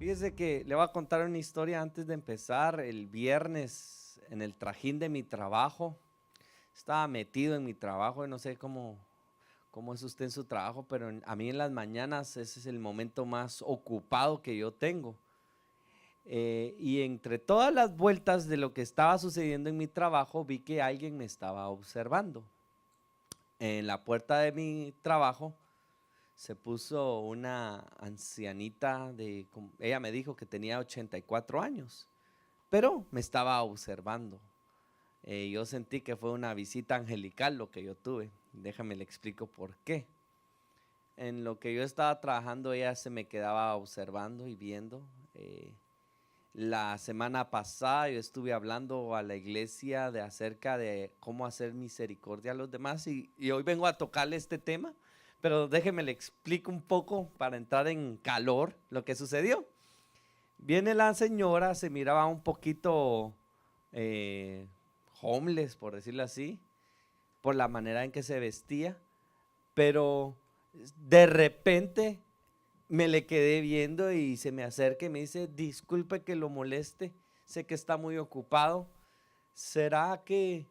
Fíjese que le voy a contar una historia antes de empezar. El viernes en el trajín de mi trabajo, estaba metido en mi trabajo, no sé cómo es usted en su trabajo, pero a mí en las mañanas ese es el momento más ocupado que yo tengo. Y entre todas las vueltas de lo que estaba sucediendo en mi trabajo, vi que alguien me estaba observando. En la puerta de mi trabajo se puso una ancianita ella me dijo que tenía 84 años, pero me estaba observando. Yo sentí que fue una visita angelical lo que yo tuve. Déjame le explico por qué. En lo que yo estaba trabajando, ella se me quedaba observando y viendo. La semana pasada yo estuve hablando a la iglesia acerca de cómo hacer misericordia a los demás y hoy vengo a tocarle este tema, pero déjeme le explico un poco para entrar en calor lo que sucedió. Viene la señora, se miraba un poquito homeless, por decirlo así, por la manera en que se vestía, pero de repente me le quedé viendo y se me acerca y me dice: disculpe que lo moleste, sé que está muy ocupado, ¿será que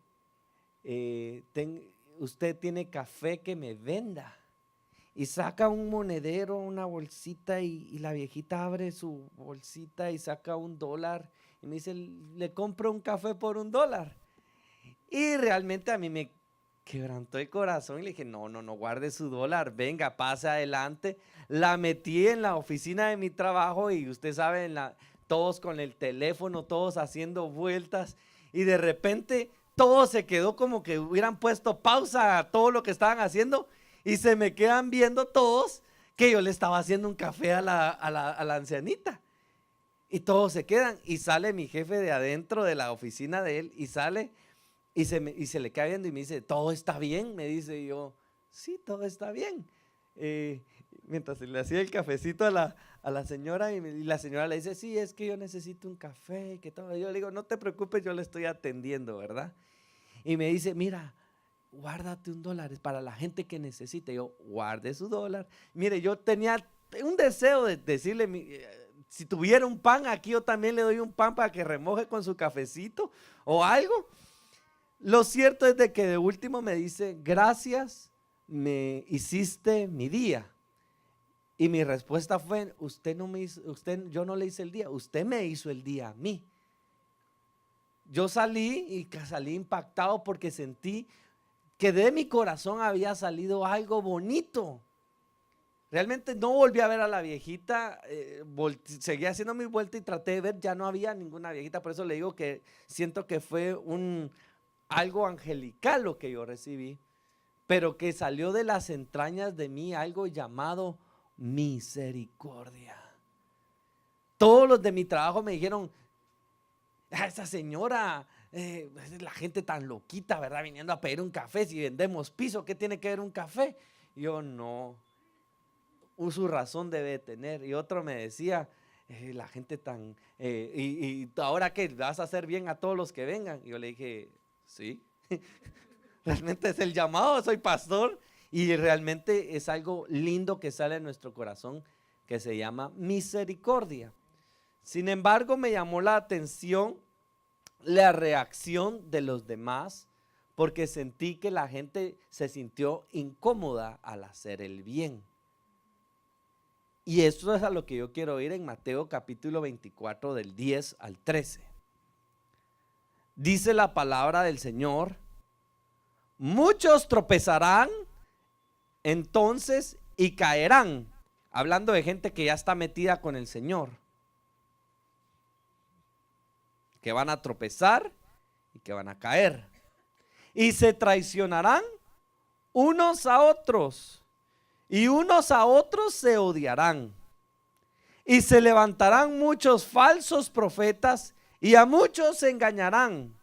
usted tiene café que me venda? Y saca un monedero, una bolsita y la viejita abre su bolsita y saca $1 y me dice: le compro un café por $1. Y realmente a mí me quebrantó el corazón y le dije: no, guarde su $1, venga, pase adelante. La metí en la oficina de mi trabajo y usted sabe, todos con el teléfono, todos haciendo vueltas, y de repente todo se quedó como que hubieran puesto pausa a todo lo que estaban haciendo y se me quedan viendo todos que yo le estaba haciendo un café a la ancianita. Y todos se quedan y sale mi jefe de adentro de la oficina de él y sale y se le queda viendo y me dice: ¿todo está bien? Me dice. Y yo: sí, todo está bien. Eh, Mientras le hacía el cafecito a la señora y la señora le dice: sí, es que yo necesito un café y que todo. Yo le digo: no te preocupes, yo le estoy atendiendo, ¿verdad? Y me dice: mira, guárdate $1, es para la gente que necesite. Yo: guarde su $1. Mire, yo tenía un deseo de decirle: si tuviera un pan aquí, yo también le doy un pan para que remoje con su cafecito o algo. Lo cierto es de que de último me dice: gracias, me hiciste mi día. Y mi respuesta fue: yo no le hice el día, usted me hizo el día a mí. Yo salí impactado porque sentí que de mi corazón había salido algo bonito. Realmente no volví a ver a la viejita, seguía haciendo mi vuelta y traté de ver, ya no había ninguna viejita. Por eso le digo que siento que fue algo angelical lo que yo recibí, pero que salió de las entrañas de mí algo llamado misericordia. Todos los de mi trabajo me dijeron: esa señora, la gente tan loquita, ¿verdad? Viniendo a pedir un café, si vendemos piso, ¿qué tiene que ver un café? Yo: no, su razón debe tener. Y otro me decía: la gente tan, y ahora qué, vas a hacer bien a todos los que vengan. Y yo le dije: sí, realmente es el llamado, soy pastor y realmente es algo lindo que sale de nuestro corazón, que se llama misericordia. Sin embargo, me llamó la atención la reacción de los demás, porque sentí que la gente se sintió incómoda al hacer el bien. Y esto es a lo que yo quiero ir en Mateo capítulo 24 del 10 al 13. Dice la palabra del Señor: muchos tropezarán entonces y caerán. Hablando de gente que ya está metida con el Señor, que van a tropezar y que van a caer. Y se traicionarán unos a otros, y unos a otros se odiarán. Y se levantarán muchos falsos profetas y a muchos se engañarán.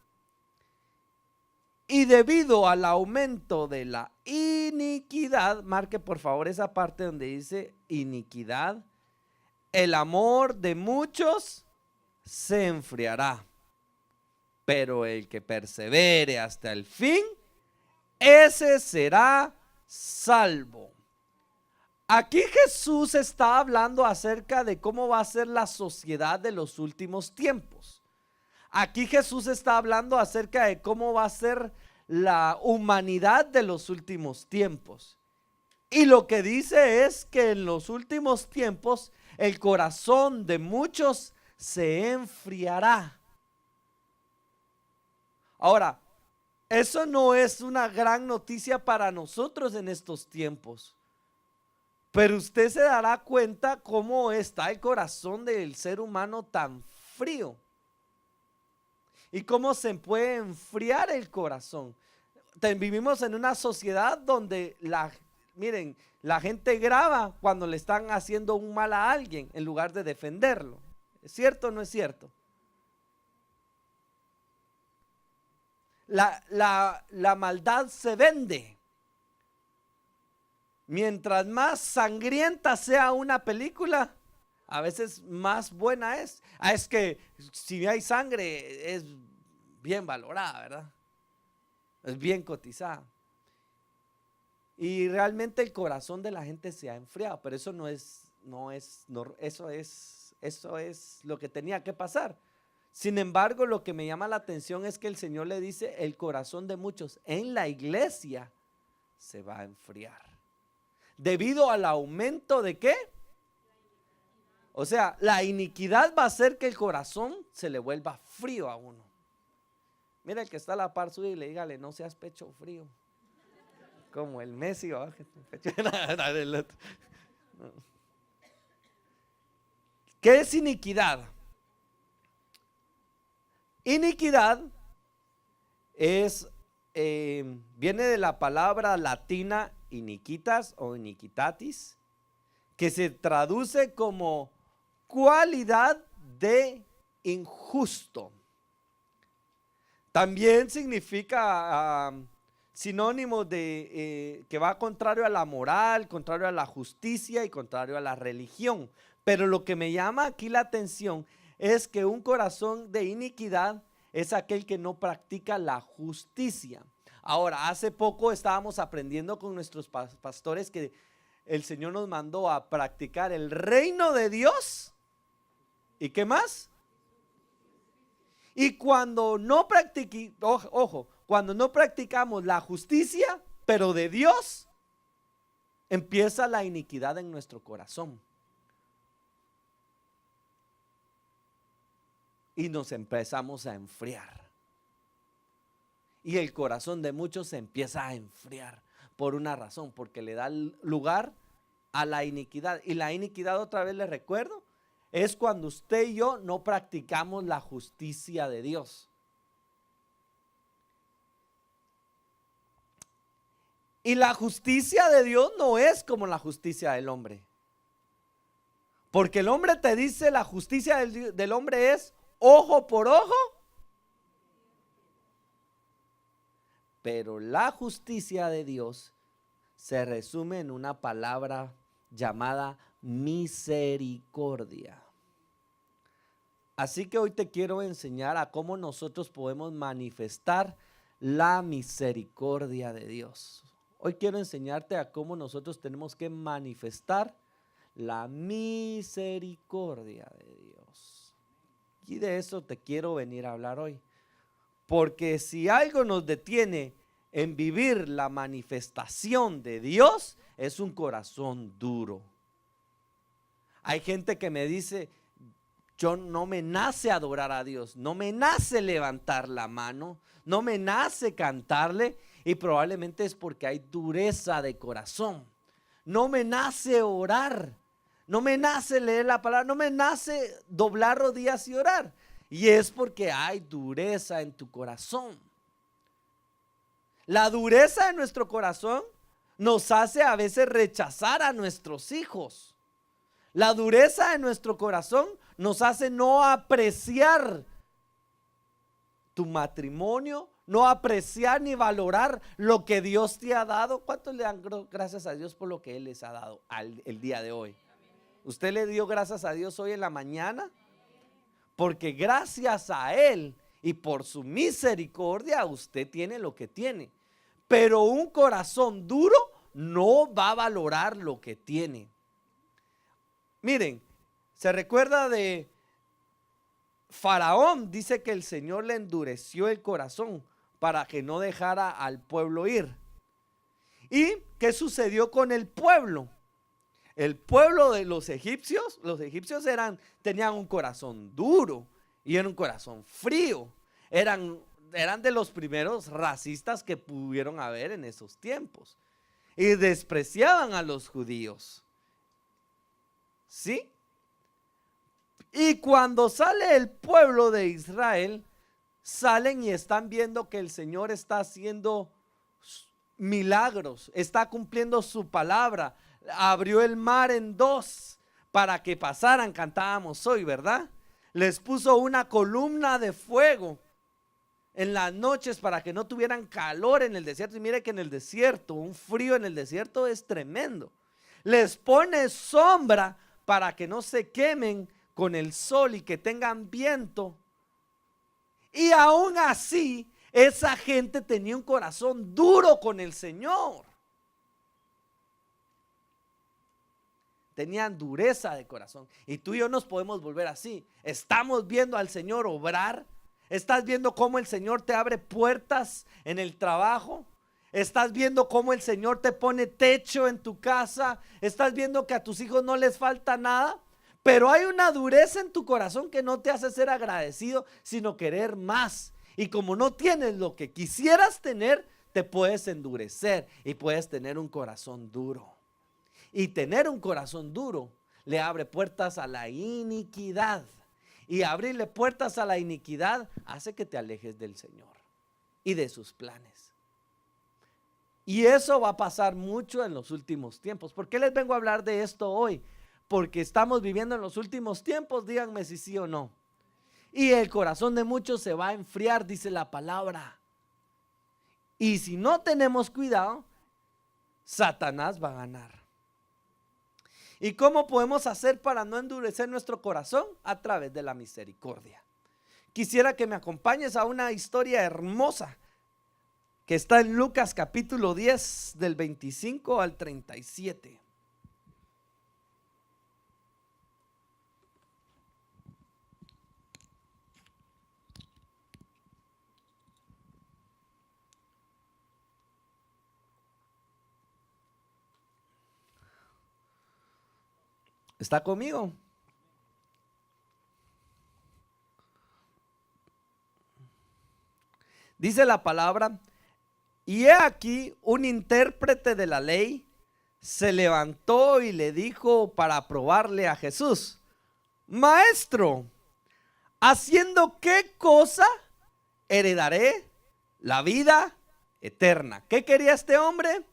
Y debido al aumento de la iniquidad, marque por favor esa parte donde dice iniquidad, el amor de muchos se enfriará. Pero el que persevere hasta el fin, ese será salvo. Aquí Jesús está hablando acerca de cómo va a ser la sociedad de los últimos tiempos. Aquí Jesús está hablando acerca de cómo va a ser la humanidad de los últimos tiempos. Y lo que dice es que en los últimos tiempos el corazón de muchos se enfriará. Ahora, eso no es una gran noticia para nosotros en estos tiempos. Pero usted se dará cuenta cómo está el corazón del ser humano tan frío. Y cómo se puede enfriar el corazón. Vivimos en una sociedad donde miren, la gente graba cuando le están haciendo un mal a alguien en lugar de defenderlo. ¿Es cierto o no es cierto? La maldad se vende. Mientras más sangrienta sea una película, a veces más buena es. Es que si hay sangre es bien valorada, ¿verdad? Es bien cotizada. Y realmente el corazón de la gente se ha enfriado, pero eso eso es lo que tenía que pasar. Sin embargo, lo que me llama la atención es que el Señor le dice: el corazón de muchos en la iglesia se va a enfriar. ¿Debido al aumento de qué? O sea, la iniquidad va a hacer que el corazón se le vuelva frío a uno. Mira el que está a la par suya y le dígale: no seas pecho frío. Como el Messi, ¿qué es iniquidad? Iniquidad viene de la palabra latina iniquitas o iniquitatis, que se traduce como cualidad de injusto. También significa sinónimo de que va contrario a la moral, contrario a la justicia y contrario a la religión. Pero lo que me llama aquí la atención es que un corazón de iniquidad es aquel que no practica la justicia. Ahora, hace poco estábamos aprendiendo con nuestros pastores que el Señor nos mandó a practicar el reino de Dios. ¿Y qué más? Y cuando no cuando no practicamos la justicia, pero de Dios, empieza la iniquidad en nuestro corazón. Y nos empezamos a enfriar. Y el corazón de muchos se empieza a enfriar por una razón, porque le da lugar a la iniquidad. Y la iniquidad, otra vez les recuerdo, es cuando usted y yo no practicamos la justicia de Dios. Y la justicia de Dios no es como la justicia del hombre. Porque el hombre te dice: la justicia del hombre es ojo por ojo. Pero la justicia de Dios se resume en una palabra llamada misericordia. Así que hoy te quiero enseñar a cómo nosotros podemos manifestar la misericordia de Dios. Hoy quiero enseñarte a cómo nosotros tenemos que manifestar la misericordia de Dios. Y de eso te quiero venir a hablar hoy. Porque si algo nos detiene en vivir la manifestación de Dios, es un corazón duro. Hay gente que me dice: yo no me nace adorar a Dios, no me nace levantar la mano, no me nace cantarle, y probablemente es porque hay dureza de corazón. No me nace orar, no me nace leer la palabra, no me nace doblar rodillas y orar. Y es porque hay dureza en tu corazón. La dureza de nuestro corazón nos hace a veces rechazar a nuestros hijos. La dureza de nuestro corazón nos hace no apreciar tu matrimonio, no apreciar ni valorar lo que Dios te ha dado. ¿Cuántos le dan gracias a Dios por lo que Él les ha dado el día de hoy? ¿Usted le dio gracias a Dios hoy en la mañana? Porque gracias a Él y por su misericordia usted tiene lo que tiene. Pero un corazón duro no va a valorar lo que tiene. Miren, se recuerda de Faraón, dice que el Señor le endureció el corazón para que no dejara al pueblo ir. ¿Y qué sucedió con el pueblo? El pueblo de los egipcios tenían un corazón duro y era un corazón frío. Eran de los primeros racistas que pudieron haber en esos tiempos. Y despreciaban a los judíos. ¿Sí? Y cuando sale el pueblo de Israel, salen y están viendo que el Señor está haciendo milagros, está cumpliendo su palabra. Abrió el mar en dos para que pasaran, cantábamos hoy, ¿verdad? Les puso una columna de fuego en las noches para que no tuvieran calor en el desierto. Y mire que en el desierto, un frío en el desierto es tremendo. Les pone sombra para que no se quemen con el sol y que tengan viento. Y aún así, esa gente tenía un corazón duro con el Señor. Tenían dureza de corazón. Y tú y yo nos podemos volver así. Estamos viendo al Señor obrar. Estás viendo cómo el Señor te abre puertas en el trabajo. Estás viendo cómo el Señor te pone techo en tu casa. Estás viendo que a tus hijos no les falta nada. Pero hay una dureza en tu corazón que no te hace ser agradecido, sino querer más. Y como no tienes lo que quisieras tener, te puedes endurecer y puedes tener un corazón duro. Y tener un corazón duro le abre puertas a la iniquidad. Y abrirle puertas a la iniquidad hace que te alejes del Señor y de sus planes. Y eso va a pasar mucho en los últimos tiempos. ¿Por qué les vengo a hablar de esto hoy? Porque estamos viviendo en los últimos tiempos, díganme si sí o no. Y el corazón de muchos se va a enfriar, dice la palabra. Y si no tenemos cuidado, Satanás va a ganar. ¿Y cómo podemos hacer para no endurecer nuestro corazón? A través de la misericordia. Quisiera que me acompañes a una historia hermosa que está en Lucas capítulo 10 del 25 al 37. ¿Está conmigo? Dice la palabra: y he aquí un intérprete de la ley se levantó y le dijo para probarle a Jesús: Maestro, ¿haciendo qué cosa heredaré la vida eterna? ¿Qué quería este hombre?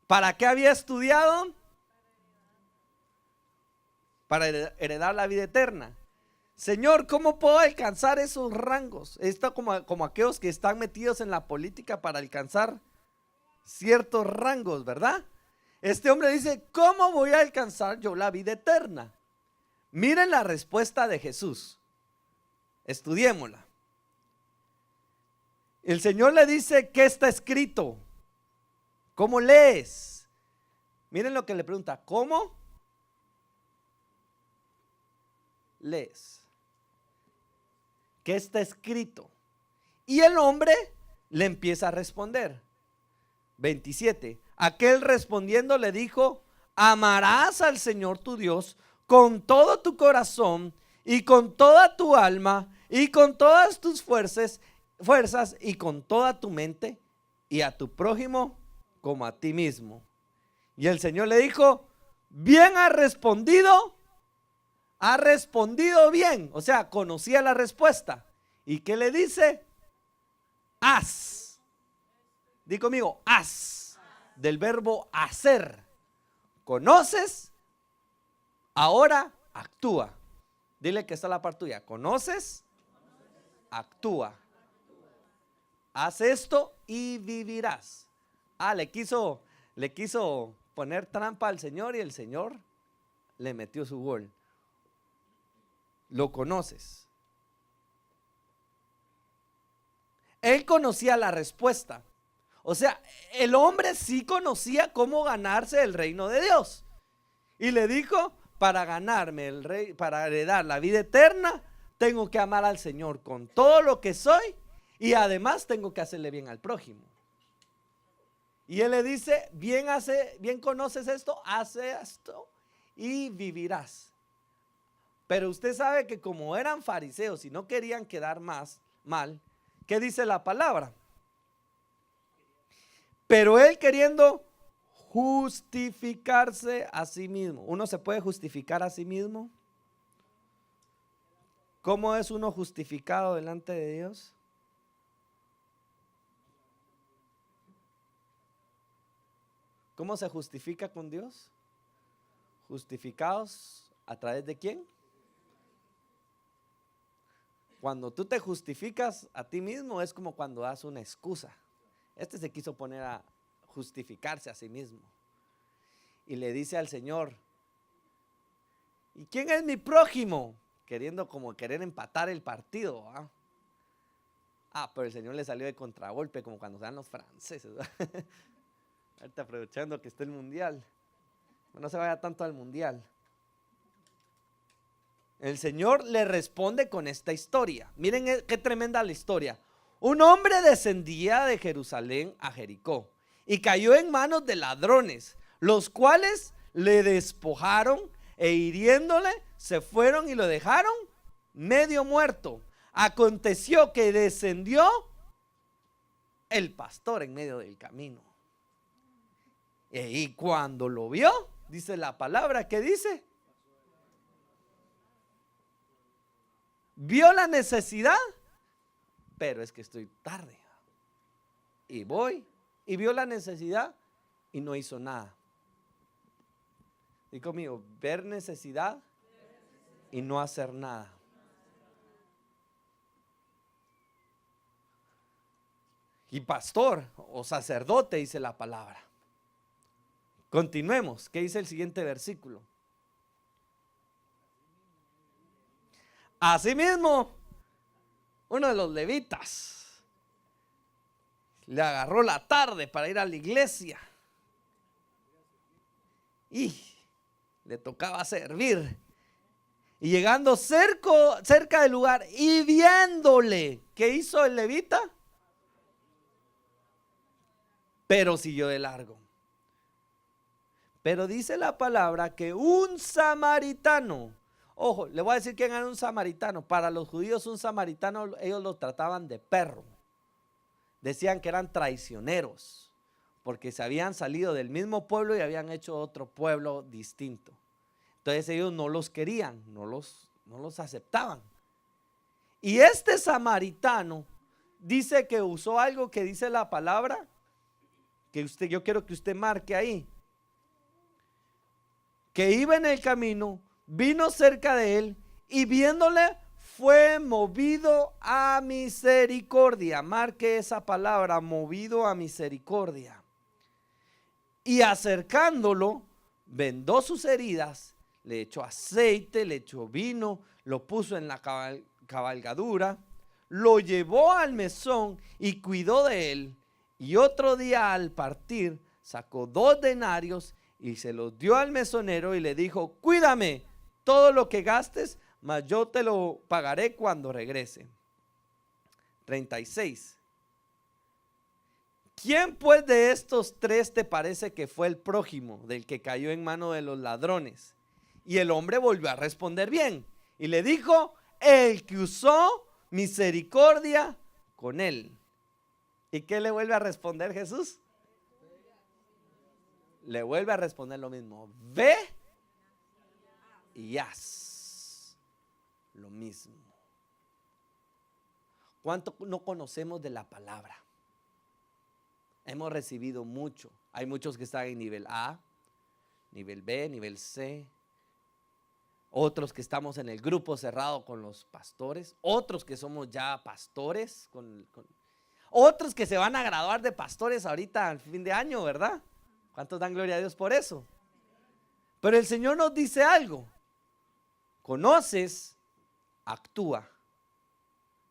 ¿Para qué había estudiado? Para heredar la vida eterna. Señor, ¿cómo puedo alcanzar esos rangos? Esto como aquellos que están metidos en la política para alcanzar ciertos rangos, ¿verdad? Este hombre dice: ¿cómo voy a alcanzar yo la vida eterna? Miren la respuesta de Jesús. Estudiémosla. El Señor le dice: ¿qué está escrito? ¿Cómo lees? Miren lo que le pregunta: ¿cómo lees? ¿Qué está escrito? Y el hombre le empieza a responder. 27. Aquel respondiendo le dijo: amarás al Señor tu Dios con todo tu corazón y con toda tu alma y con todas tus fuerzas y con toda tu mente, y a tu prójimo como a ti mismo. Y el Señor le dijo: bien has respondido. Ha respondido bien, o sea, conocía la respuesta. ¿Y qué le dice? Haz. Di conmigo: haz. Del verbo hacer. ¿Conoces? Ahora actúa. Dile que está la parte tuya. ¿Conoces? Actúa. Haz esto y vivirás. Le quiso poner trampa al Señor y el Señor le metió su gol. Lo conoces. Él conocía la respuesta. O sea, el hombre sí conocía cómo ganarse el reino de Dios. Y le dijo, para ganarme el rey, para heredar la vida eterna, tengo que amar al Señor con todo lo que soy y además tengo que hacerle bien al prójimo. Y él le dice, bien conoces esto, hace esto y vivirás. Pero usted sabe que como eran fariseos y no querían quedar mal, ¿qué dice la palabra? Pero él queriendo justificarse a sí mismo. ¿Uno se puede justificar a sí mismo? ¿Cómo es uno justificado delante de Dios? ¿Cómo se justifica con Dios? ¿Justificados a través de quién? Cuando tú te justificas a ti mismo es como cuando das una excusa. Este se quiso poner a justificarse a sí mismo y le dice al Señor, ¿y quién es mi prójimo? Queriendo como querer empatar el partido, ¿ah? Pero el Señor le salió de contragolpe como cuando se dan los franceses. Ahorita aprovechando que está el mundial, no se vaya tanto al mundial. El Señor le responde con esta historia. Miren qué tremenda la historia. Un hombre descendía de Jerusalén a Jericó y cayó en manos de ladrones, los cuales le despojaron e hiriéndole se fueron y lo dejaron medio muerto. Aconteció que descendió el pastor en medio del camino. Y cuando lo vio, dice la palabra, ¿qué dice? Vio la necesidad, pero es que estoy tarde. Y voy, y vio la necesidad y no hizo nada. Digo conmigo, ver necesidad y no hacer nada. Y pastor o sacerdote, dice la palabra. Continuemos, ¿qué dice el siguiente versículo? Asimismo, uno de los levitas le agarró la tarde para ir a la iglesia y le tocaba servir. Y llegando cerca del lugar y viéndole, ¿qué hizo el levita? Pero siguió de largo. Pero dice la palabra que un samaritano, ojo, le voy a decir quién era un samaritano. Para los judíos un samaritano ellos lo trataban de perro. Decían que eran traicioneros porque se habían salido del mismo pueblo y habían hecho otro pueblo distinto. Entonces ellos no los querían, no los aceptaban. Y este samaritano dice que usó algo que dice la palabra, que yo quiero que usted marque ahí. Que iba en el camino, vino cerca de él y viéndole fue movido a misericordia. Marque esa palabra, movido a misericordia. Y acercándolo, vendó sus heridas, le echó aceite, le echó vino, lo puso en la cabalgadura, lo llevó al mesón y cuidó de él. Y otro día al partir sacó 2 denarios y se los dio al mesonero y le dijo: cuídame todo lo que gastes, mas yo te lo pagaré cuando regrese. 36. ¿Quién pues de estos 3 te parece que fue el prójimo del que cayó en mano de los ladrones? Y el hombre volvió a responder bien y le dijo: el que usó misericordia con él. ¿Y qué le vuelve a responder Jesús? Le vuelve a responder lo mismo: ve y haz lo mismo. ¿Cuánto no conocemos de la palabra? Hemos recibido mucho. Hay muchos que están en nivel A, nivel B, nivel C. Otros que estamos en el grupo cerrado con los pastores. Otros que somos ya pastores. Otros que se van a graduar de pastores ahorita al fin de año, ¿verdad? ¿Cuántos dan gloria a Dios por eso? Pero el Señor nos dice algo. Conoces, actúa.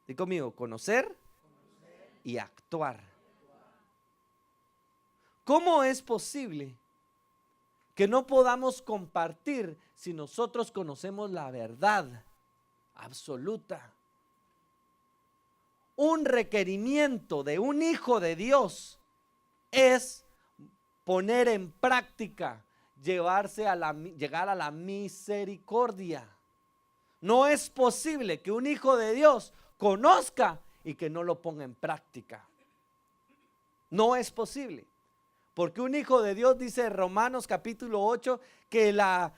Dí conmigo, conocer y actuar. ¿Cómo es posible que no podamos compartir si nosotros conocemos la verdad absoluta? Un requerimiento de un hijo de Dios es poner en práctica, llegar a la misericordia. No es posible que un hijo de Dios conozca y que no lo ponga en práctica. No es posible. Porque un hijo de Dios, dice Romanos capítulo 8, que la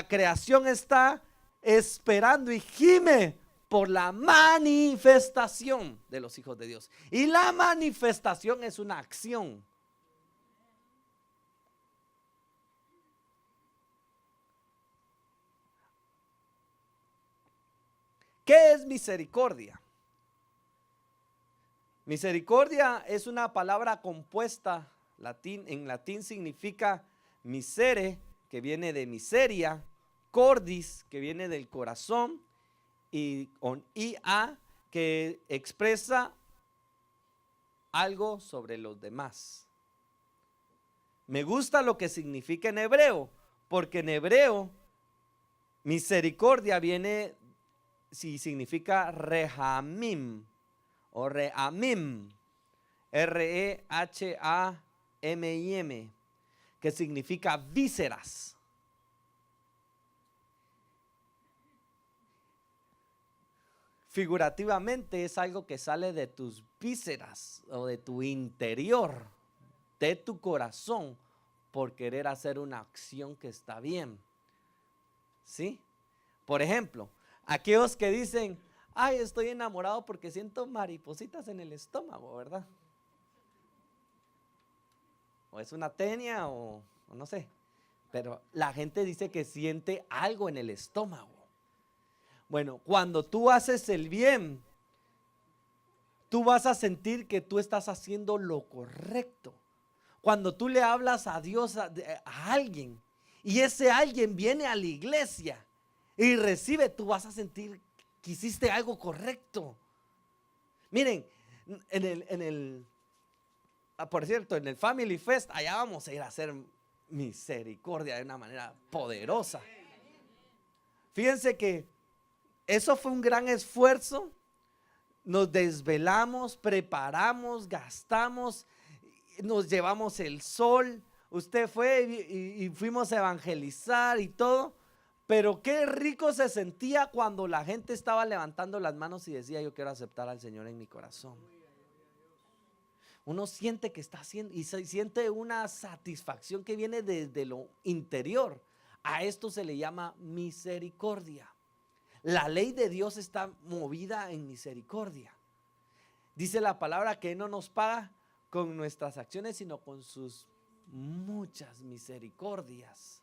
creación está esperando y gime por la manifestación de los hijos de Dios. Y la manifestación es una acción. ¿Qué es misericordia? Misericordia es una palabra compuesta, en latín significa misere, que viene de miseria, cordis, que viene del corazón, y con ia, que expresa algo sobre los demás. Me gusta lo que significa en hebreo, porque en hebreo misericordia viene, si significa rehamim o rehamim, R-E-H-A-M-I-M, que significa vísceras. Figurativamente es algo que sale de tus vísceras o de tu interior, de tu corazón, por querer hacer una acción que está bien. ¿Sí? Por ejemplo, aquellos que dicen: ay, estoy enamorado porque siento maripositas en el estómago, ¿verdad? O es una tenia o no sé. Pero la gente dice que siente algo en el estómago. Bueno, cuando tú haces el bien, tú vas a sentir que tú estás haciendo lo correcto. Cuando tú le hablas a Dios, a alguien, y ese alguien viene a la iglesia y recibe, tú vas a sentir que hiciste algo correcto. Miren, por cierto, en el Family Fest, allá vamos a ir a hacer misericordia de una manera poderosa. Fíjense que eso fue un gran esfuerzo. Nos desvelamos, preparamos, gastamos, nos llevamos el sol. Usted fue y fuimos a evangelizar y todo. Pero qué rico se sentía cuando la gente estaba levantando las manos y decía: yo quiero aceptar al Señor en mi corazón. Uno siente que está haciendo y se siente una satisfacción que viene desde lo interior. A esto se le llama misericordia. La ley de Dios está movida en misericordia. Dice la palabra que Él no nos paga con nuestras acciones, sino con sus muchas misericordias.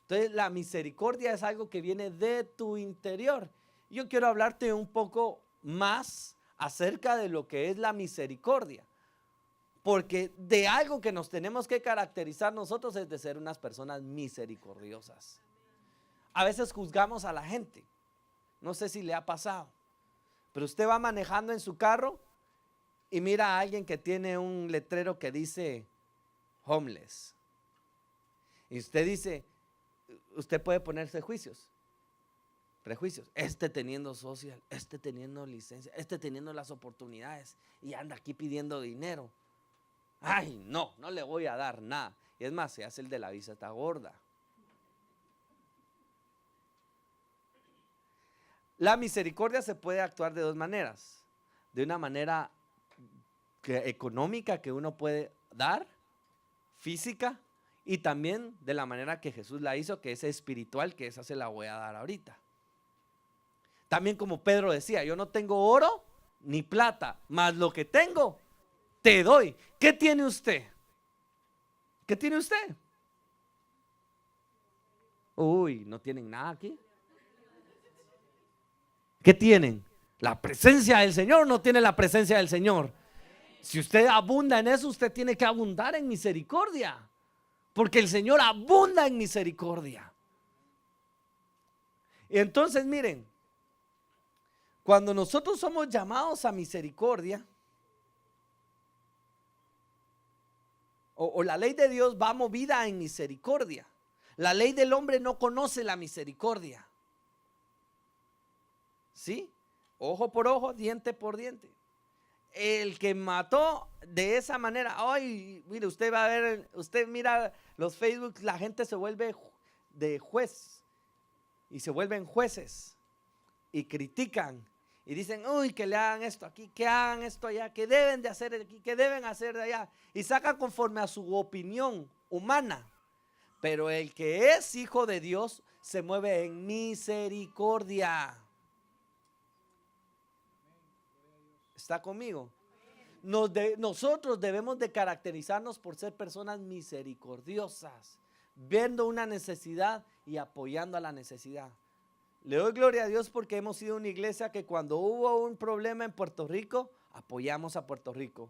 Entonces la misericordia es algo que viene de tu interior. Yo quiero hablarte un poco más acerca de lo que es la misericordia, porque de algo que nos tenemos que caracterizar nosotros es de ser unas personas misericordiosas. A veces juzgamos a la gente, no sé si le ha pasado, pero usted va manejando en su carro y mira a alguien que tiene un letrero que dice homeless, y usted dice, usted puede ponerse prejuicios, este teniendo social, este teniendo licencia, este teniendo las oportunidades y anda aquí pidiendo dinero. Ay, no le voy a dar nada. Y es más, se hace el de la vista está gorda. La misericordia se puede actuar de dos maneras. De una manera económica que uno puede dar, física, y también de la manera que Jesús la hizo, que es espiritual, que esa se la voy a dar ahorita. También, como Pedro decía: yo no tengo oro ni plata, mas lo que tengo te doy. ¿Qué tiene usted? ¿Qué tiene usted? Uy, no tienen nada aquí. ¿Qué tienen? La presencia del Señor. No tiene la presencia del Señor. Si usted abunda en eso, usted tiene que abundar en misericordia, porque el Señor abunda en misericordia. Y entonces miren, cuando nosotros somos llamados a misericordia, o la ley de Dios va movida en misericordia. La ley del hombre no conoce la misericordia. ¿Sí? Ojo por ojo, diente por diente. El que mató de esa manera, ay, mire, usted va a ver, usted mira los Facebook, la gente se vuelve de juez y se vuelven jueces y critican y dicen, uy, que le hagan esto aquí, que hagan esto allá, que deben de hacer aquí, que deben hacer de allá, y sacan conforme a su opinión humana. Pero el que es hijo de Dios se mueve en misericordia. ¿Está conmigo? Nosotros debemos de caracterizarnos por ser personas misericordiosas, viendo una necesidad y apoyando a la necesidad. Le doy gloria a Dios porque hemos sido una iglesia que cuando hubo un problema en Puerto Rico, apoyamos a Puerto Rico.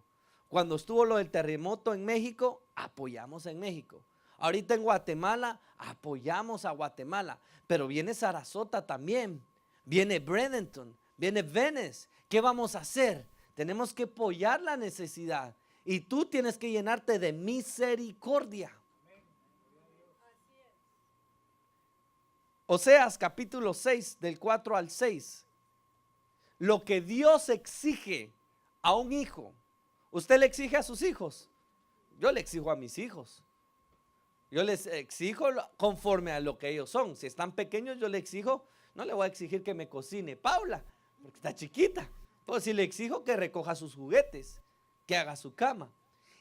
Cuando estuvo lo del terremoto en México, apoyamos en México. Ahorita en Guatemala, apoyamos a Guatemala. Pero viene Sarasota también, viene Bradenton, viene Venice. ¿Qué vamos a hacer? Tenemos que apoyar la necesidad y tú tienes que llenarte de misericordia. Oseas capítulo 6 del 4 al 6. Lo que Dios exige a un hijo, ¿usted le exige a sus hijos? Yo le exijo a mis hijos. Yo les exijo conforme a lo que ellos son. Si están pequeños, yo le exijo, no le voy a exigir que me cocine Paula, porque está chiquita. Pues si le exijo que recoja sus juguetes, que haga su cama.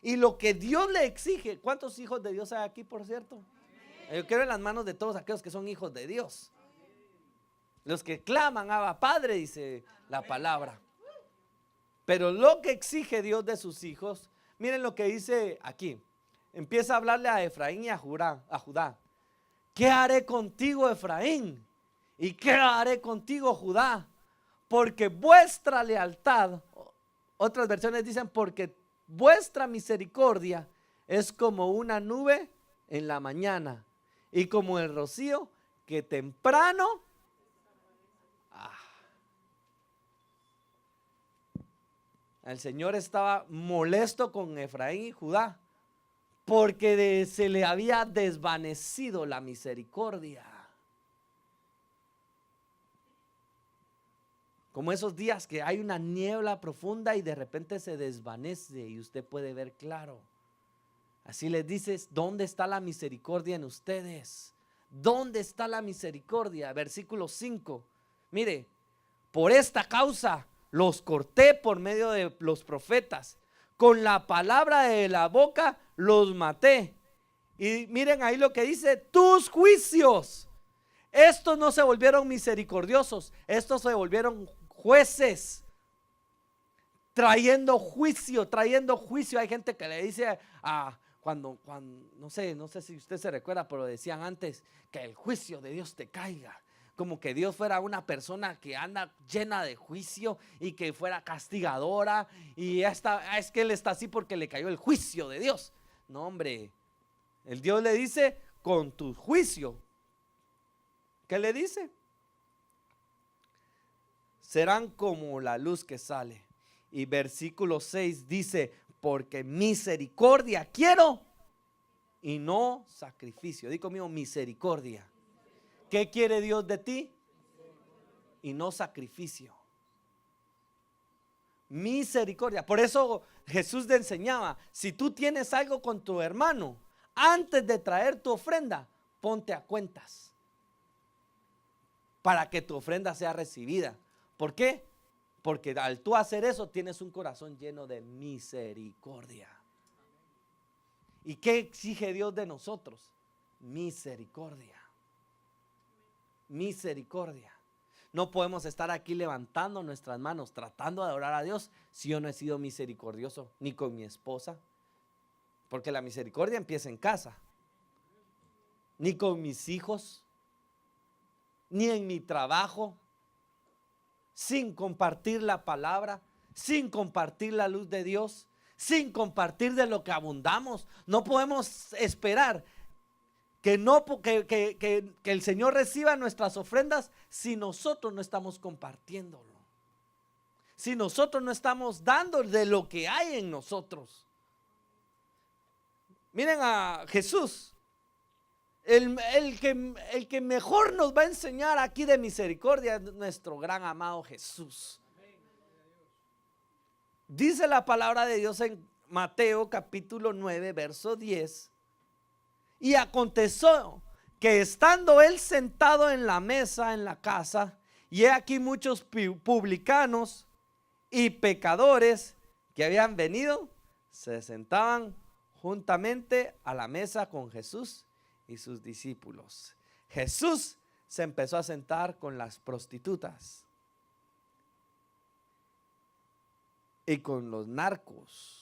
Y lo que Dios le exige, ¿cuántos hijos de Dios hay aquí, por cierto? Yo quiero en las manos de todos aquellos que son hijos de Dios. Los que claman, Abba Padre, dice la palabra. Pero lo que exige Dios de sus hijos, miren lo que dice aquí. Empieza a hablarle a Efraín y a Judá. ¿Qué haré contigo, Efraín? ¿Y qué haré contigo, Judá? Porque vuestra lealtad, otras versiones dicen, porque vuestra misericordia es como una nube en la mañana y como el rocío que temprano el Señor estaba molesto con Efraín y Judá porque se le había desvanecido la misericordia. Como esos días que hay una niebla profunda y de repente se desvanece y usted puede ver claro. Así les dices, ¿dónde está la misericordia en ustedes? ¿Dónde está la misericordia? Versículo 5. Mire, por esta causa los corté por medio de los profetas. Con la palabra de la boca los maté. Y miren ahí lo que dice, tus juicios. Estos no se volvieron misericordiosos, estos se volvieron jueces, trayendo juicio. Hay gente que le dice cuando no sé si usted se recuerda, pero decían antes que el juicio de Dios te caiga. Como que Dios fuera una persona que anda llena de juicio y que fuera castigadora y es que él está así porque le cayó el juicio de Dios. No, hombre, el Dios le dice con tu juicio. ¿Qué le dice? Serán como la luz que sale. Y versículo 6 dice, porque misericordia quiero y no sacrificio. Di conmigo, misericordia. ¿Qué quiere Dios de ti? Y no sacrificio. Misericordia. Por eso Jesús le enseñaba, si tú tienes algo con tu hermano, antes de traer tu ofrenda, ponte a cuentas para que tu ofrenda sea recibida. ¿Por qué? Porque al tú hacer eso tienes un corazón lleno de misericordia. ¿Y qué exige Dios de nosotros? Misericordia. Misericordia. No podemos estar aquí levantando nuestras manos tratando de adorar a Dios si yo no he sido misericordioso ni con mi esposa, porque la misericordia empieza en casa, ni con mis hijos, ni en mi trabajo, sin compartir la palabra, sin compartir la luz de Dios, sin compartir de lo que abundamos. No podemos esperar que el Señor reciba nuestras ofrendas si nosotros no estamos compartiéndolo, si nosotros no estamos dando de lo que hay en nosotros. Miren a Jesús, el que mejor nos va a enseñar aquí de misericordia es nuestro gran amado Jesús. Dice la palabra de Dios en Mateo capítulo 9 verso 10: y aconteció que estando él sentado en la mesa en la casa, y he aquí muchos publicanos y pecadores que habían venido, se sentaban juntamente a la mesa con Jesús y sus discípulos. Jesús se empezó a sentar con las prostitutas y con los narcos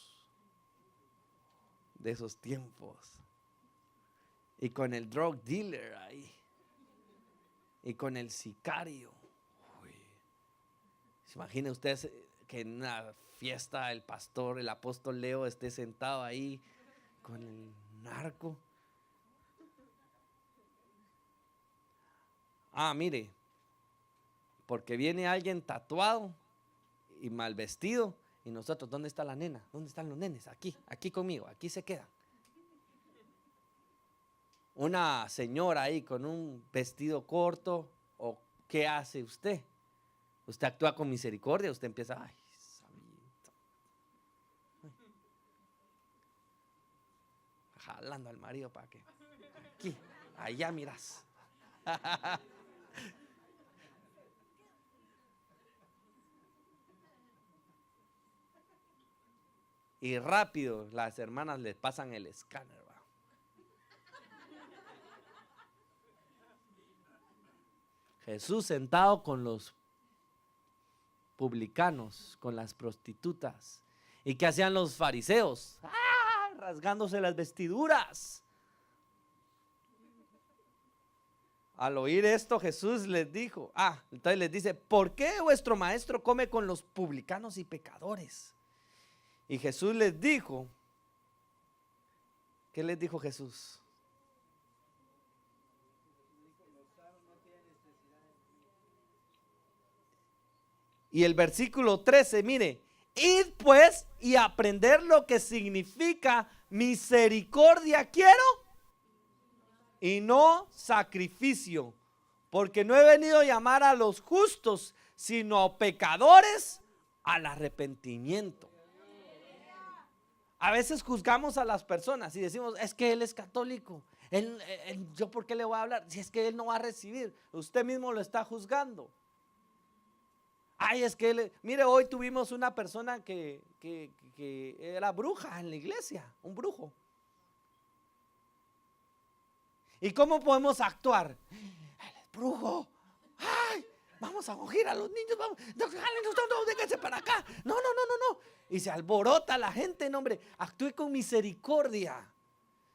de esos tiempos, y con el drug dealer ahí, y con el sicario. Uy. ¿Se imagina usted que en una fiesta el pastor, el apóstol Leo, esté sentado ahí con el narco? Mire, porque viene alguien tatuado y mal vestido, y nosotros, ¿dónde está la nena? ¿Dónde están los nenes? Aquí conmigo, aquí se quedan. Una señora ahí con un vestido corto, ¿o qué hace usted? Usted actúa con misericordia, usted empieza, ay, jalando al marido para que aquí, allá miras. Y rápido las hermanas les pasan el escáner, ¿va? Jesús sentado con los publicanos, con las prostitutas. ¿Y qué hacían los fariseos? Rasgándose las vestiduras. Al oír esto, Jesús les dijo, entonces les dice: ¿por qué vuestro maestro come con los publicanos y pecadores? Y Jesús les dijo, ¿qué les dijo Jesús? Y el versículo 13, mire: id pues y aprender lo que significa misericordia quiero y no sacrificio, porque no he venido a llamar a los justos, sino a pecadores al arrepentimiento. A veces juzgamos a las personas y decimos: es que él es católico, yo por qué le voy a hablar si es que él no va a recibir. Usted mismo lo está juzgando. Es que mire, hoy tuvimos una persona que era bruja en la iglesia, un brujo. ¿Y cómo podemos actuar? Él es brujo. Vamos a coger a los niños, vamos, no, déjense para acá. No. Y se alborota la gente, no, hombre, actúe con misericordia.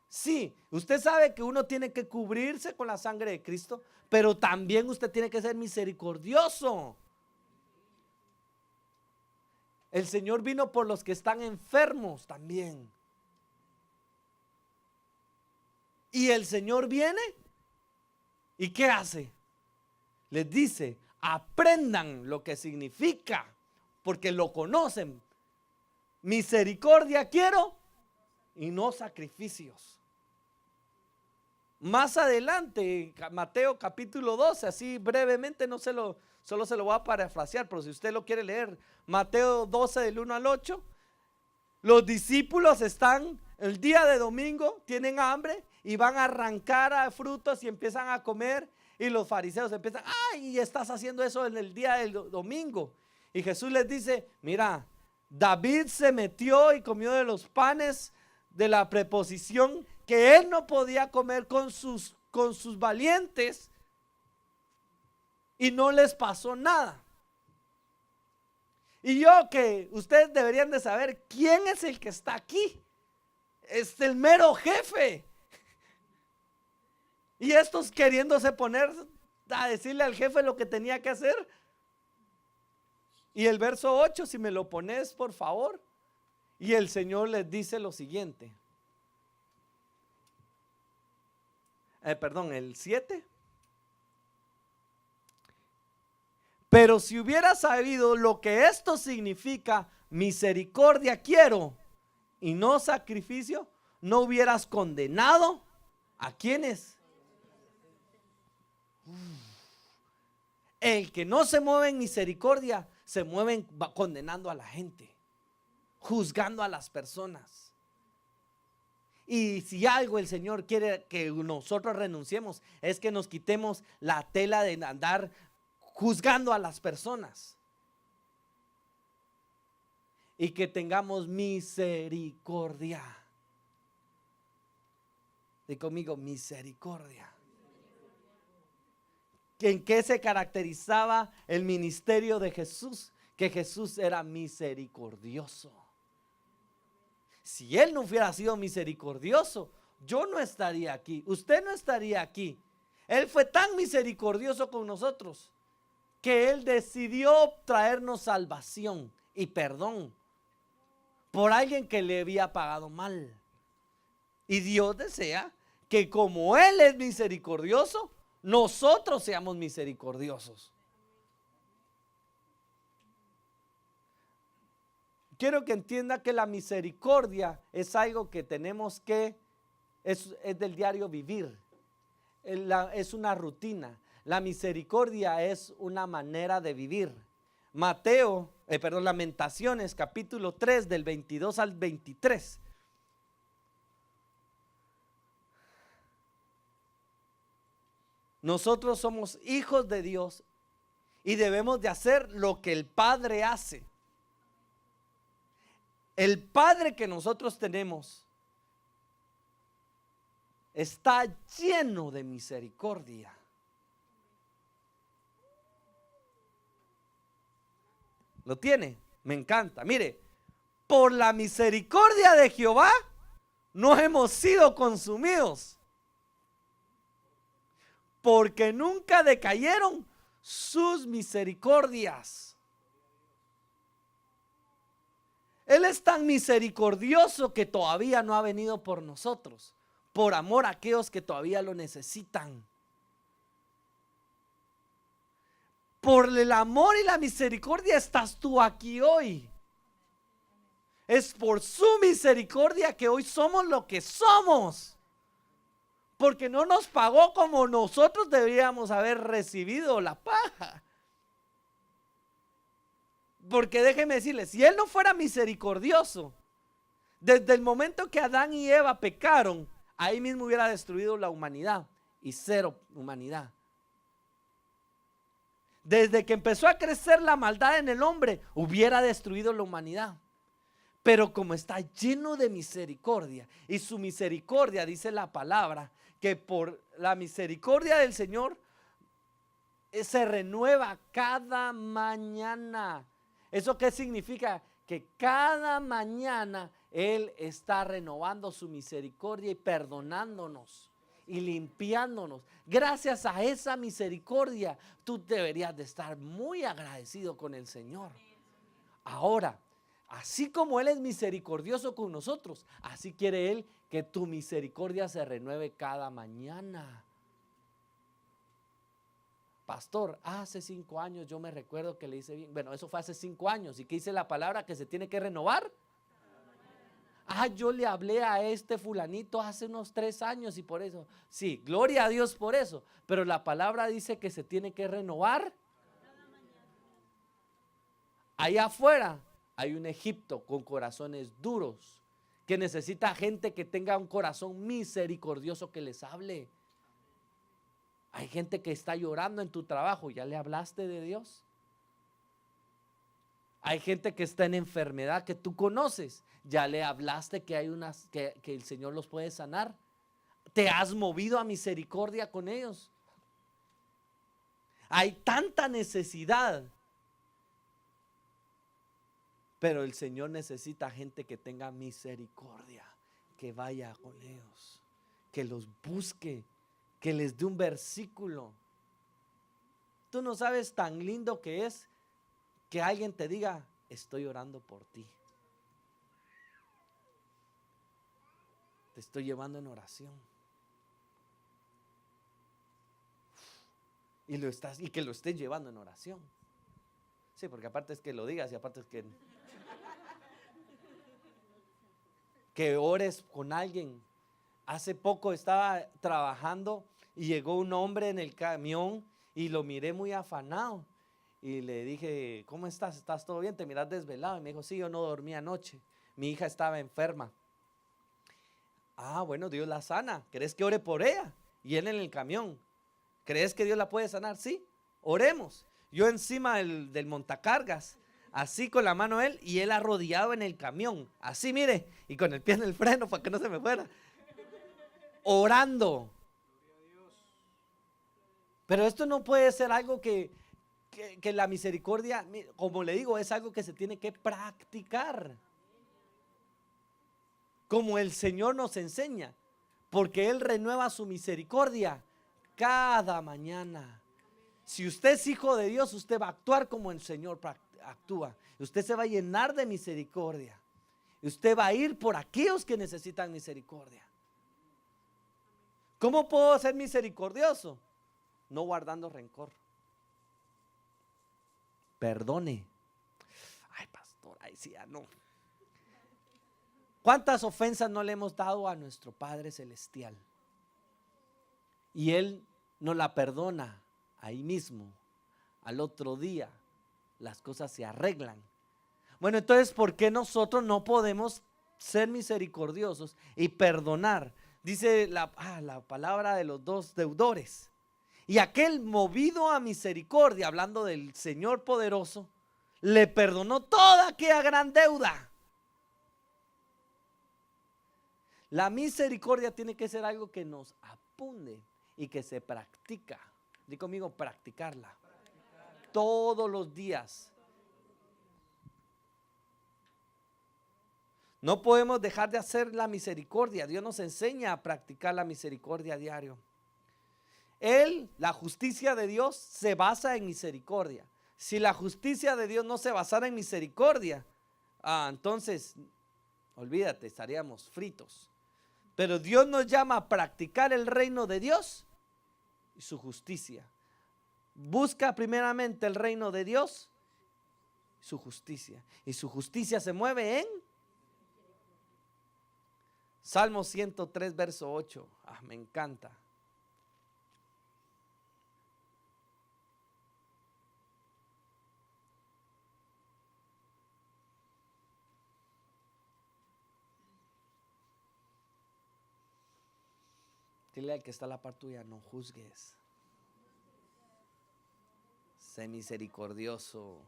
Sí, usted sabe que uno tiene que cubrirse con la sangre de Cristo, pero también usted tiene que ser misericordioso. El Señor vino por los que están enfermos también. Y el Señor viene, ¿y qué hace? Les dice: aprendan lo que significa, porque lo conocen. Misericordia quiero y no sacrificios. Más adelante, Mateo capítulo 12, así brevemente, solo se lo voy a parafrasear, pero si usted lo quiere leer, Mateo 12 del 1 al 8, los discípulos están el día de domingo, tienen hambre y van a arrancar frutos y empiezan a comer, y los fariseos empiezan: y estás haciendo eso en el día del domingo. Y Jesús les dice: mira, David se metió y comió de los panes de la preposición que él no podía comer con sus valientes, y no les pasó nada. Y que ustedes deberían de saber quién es el que está aquí. Es el mero jefe. Y estos queriéndose poner a decirle al jefe lo que tenía que hacer. Y el verso 8, si me lo pones por favor. Y el Señor les dice lo siguiente. El 7. Pero si hubiera sabido lo que esto significa, misericordia quiero y no sacrificio, no hubieras condenado a quienes. El que no se mueve en misericordia se mueve condenando a la gente, juzgando a las personas. Y si algo el Señor quiere que nosotros renunciemos, es que nos quitemos la tela de andar juzgando a las personas y que tengamos misericordia. Di conmigo, misericordia. ¿En qué se caracterizaba el ministerio de Jesús? Que Jesús era misericordioso. Si Él no hubiera sido misericordioso, yo no estaría aquí, usted no estaría aquí. Él fue tan misericordioso con nosotros que Él decidió traernos salvación y perdón por alguien que le había pagado mal. Y Dios desea que como Él es misericordioso, nosotros seamos misericordiosos. Quiero que entienda que la misericordia es algo que tenemos que, es del diario vivir, es una rutina. La misericordia es una manera de vivir. Lamentaciones capítulo 3 del 22 al 23. Nosotros somos hijos de Dios y debemos de hacer lo que el Padre hace. El Padre que nosotros tenemos está lleno de misericordia. ¿Lo tiene? Me encanta. Mire, por la misericordia de Jehová no hemos sido consumidos, porque nunca decayeron sus misericordias. Él es tan misericordioso que todavía no ha venido por nosotros, por amor a aquellos que todavía lo necesitan. Por el amor y la misericordia estás tú aquí hoy. Es por su misericordia que hoy somos lo que somos. Porque no nos pagó como nosotros deberíamos haber recibido la paga. Porque déjeme decirle, si Él no fuera misericordioso, desde el momento que Adán y Eva pecaron, ahí mismo hubiera destruido la humanidad y cero humanidad. Desde que empezó a crecer la maldad en el hombre, hubiera destruido la humanidad. Pero como está lleno de misericordia, y su misericordia, dice la palabra, que por la misericordia del Señor se renueva cada mañana. ¿Eso qué significa? Que cada mañana Él está renovando su misericordia y perdonándonos y limpiándonos. Gracias a esa misericordia, tú deberías de estar muy agradecido con el Señor. Ahora, así como Él es misericordioso con nosotros, así quiere Él que tu misericordia se renueve cada mañana. Pastor, hace 5 años yo me recuerdo que le hice bien. Bueno, eso fue hace 5 años. ¿Y qué dice la palabra? Que se tiene que renovar. Yo le hablé a este fulanito hace unos 3 años y por eso. Sí, gloria a Dios por eso. Pero la palabra dice que se tiene que renovar. Allá afuera hay un Egipto con corazones duros que necesita gente que tenga un corazón misericordioso que les hable. Hay gente que está llorando en tu trabajo. ¿Ya le hablaste de Dios? Hay gente que está en enfermedad que tú conoces. ¿Ya le hablaste que hay unas que el Señor los puede sanar? ¿Te has movido a misericordia con ellos? Hay tanta necesidad. Pero el Señor necesita gente que tenga misericordia, que vaya con ellos, que los busque, que les dé un versículo. Tú no sabes tan lindo que es que alguien te diga, estoy orando por ti. Te estoy llevando en oración. Y que lo estés llevando en oración. Sí, porque aparte es que lo digas y aparte es que que ores con alguien. Hace poco estaba trabajando y llegó un hombre en el camión y lo miré muy afanado. Y le dije, ¿cómo estás? ¿Estás todo bien? ¿Te miras desvelado? Y me dijo, sí, yo no dormí anoche. Mi hija estaba enferma. Ah, bueno, Dios la sana. ¿Crees que ore por ella? Y él en el camión. ¿Crees que Dios la puede sanar? Sí, oremos. Yo encima del montacargas, así con la mano él y él arrodillado en el camión. Así, mire, y con el pie en el freno para que no se me fuera. Orando. Pero esto no puede ser algo que la misericordia, como le digo, es algo que se tiene que practicar. Como el Señor nos enseña, porque Él renueva su misericordia cada mañana. Si usted es hijo de Dios, usted va a actuar como el Señor actúa. Usted se va a llenar de misericordia. Usted va a ir por aquellos que necesitan misericordia. ¿Cómo puedo ser misericordioso? No guardando rencor. Perdone. Ay, pastor, ahí sí ya no. ¿Cuántas ofensas no le hemos dado a nuestro Padre Celestial? Y Él nos la perdona ahí mismo. Al otro día las cosas se arreglan. Bueno, entonces, ¿por qué nosotros no podemos ser misericordiosos y perdonar? Dice la palabra de los dos deudores. Y aquel movido a misericordia, hablando del Señor poderoso, le perdonó toda aquella gran deuda. La misericordia tiene que ser algo que nos apunde y que se practica. Di conmigo, practicarla. Todos los días. No podemos dejar de hacer la misericordia. Dios nos enseña a practicar la misericordia a diario. La justicia de Dios se basa en misericordia. Si la justicia de Dios no se basara en misericordia, entonces, olvídate, estaríamos fritos. Pero Dios nos llama a practicar el reino de Dios y su justicia. Busca primeramente el reino de Dios y su justicia. Y su justicia se mueve en Salmo 103, verso 8. Me encanta. Dile al que está a la par tuya, no juzgues. Sé misericordioso.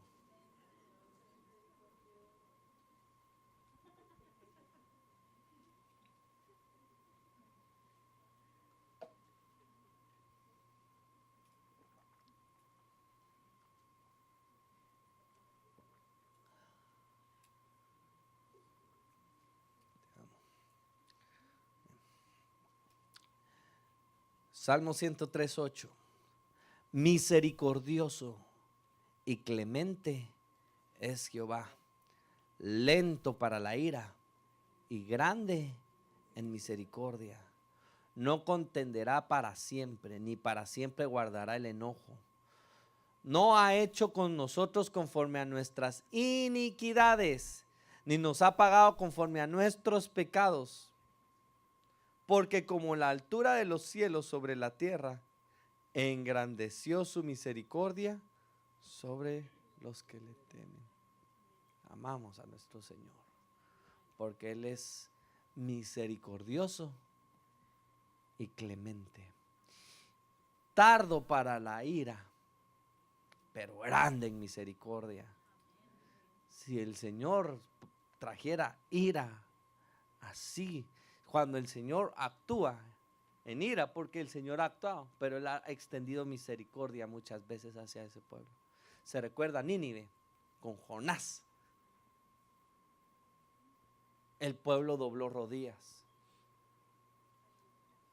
Salmo 103, 8. Misericordioso y clemente es Jehová, lento para la ira y grande en misericordia. No contenderá para siempre, ni para siempre guardará el enojo. No ha hecho con nosotros conforme a nuestras iniquidades, ni nos ha pagado conforme a nuestros pecados. Porque como la altura de los cielos sobre la tierra, engrandeció su misericordia sobre los que le temen. Amamos a nuestro Señor, porque Él es misericordioso y clemente. Tardo para la ira, pero grande en misericordia. Si el Señor trajera ira así, cuando el Señor actúa en ira, porque el Señor ha actuado, pero Él ha extendido misericordia muchas veces hacia ese pueblo. Se recuerda a Nínive con Jonás. El pueblo dobló rodillas.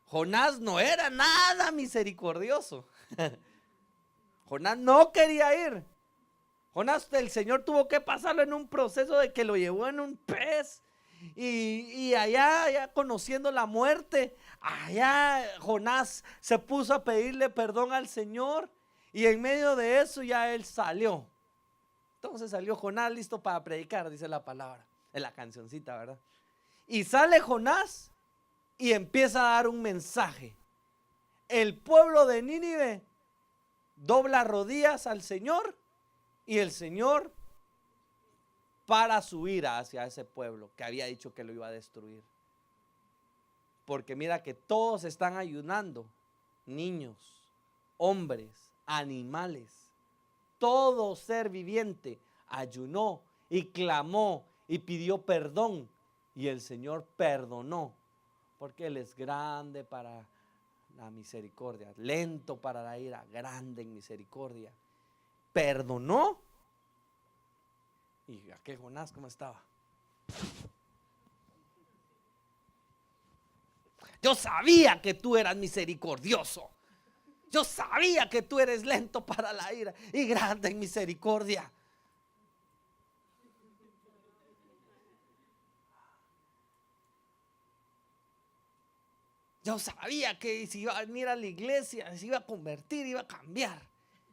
Jonás no era nada misericordioso. Jonás no quería ir. Jonás, el Señor tuvo que pasarlo en un proceso de que lo llevó en un pez. Y allá conociendo la muerte, allá Jonás se puso a pedirle perdón al Señor. Y en medio de eso ya él salió. Entonces salió Jonás listo para predicar, dice la palabra, en la cancioncita, ¿verdad? Y sale Jonás y empieza a dar un mensaje. El pueblo de Nínive dobla rodillas al Señor y el Señor para su ira hacia ese pueblo que había dicho que lo iba a destruir. Porque mira que todos están ayunando, niños, hombres, animales, todo ser viviente ayunó y clamó y pidió perdón y el Señor perdonó, porque Él es grande para la misericordia, lento para la ira, grande en misericordia. Perdonó. Y aquel Jonás, ¿cómo estaba? Yo sabía que tú eras misericordioso. Yo sabía que tú eres lento para la ira y grande en misericordia. Yo sabía que si iba a venir a la iglesia, se iba a convertir, iba a cambiar.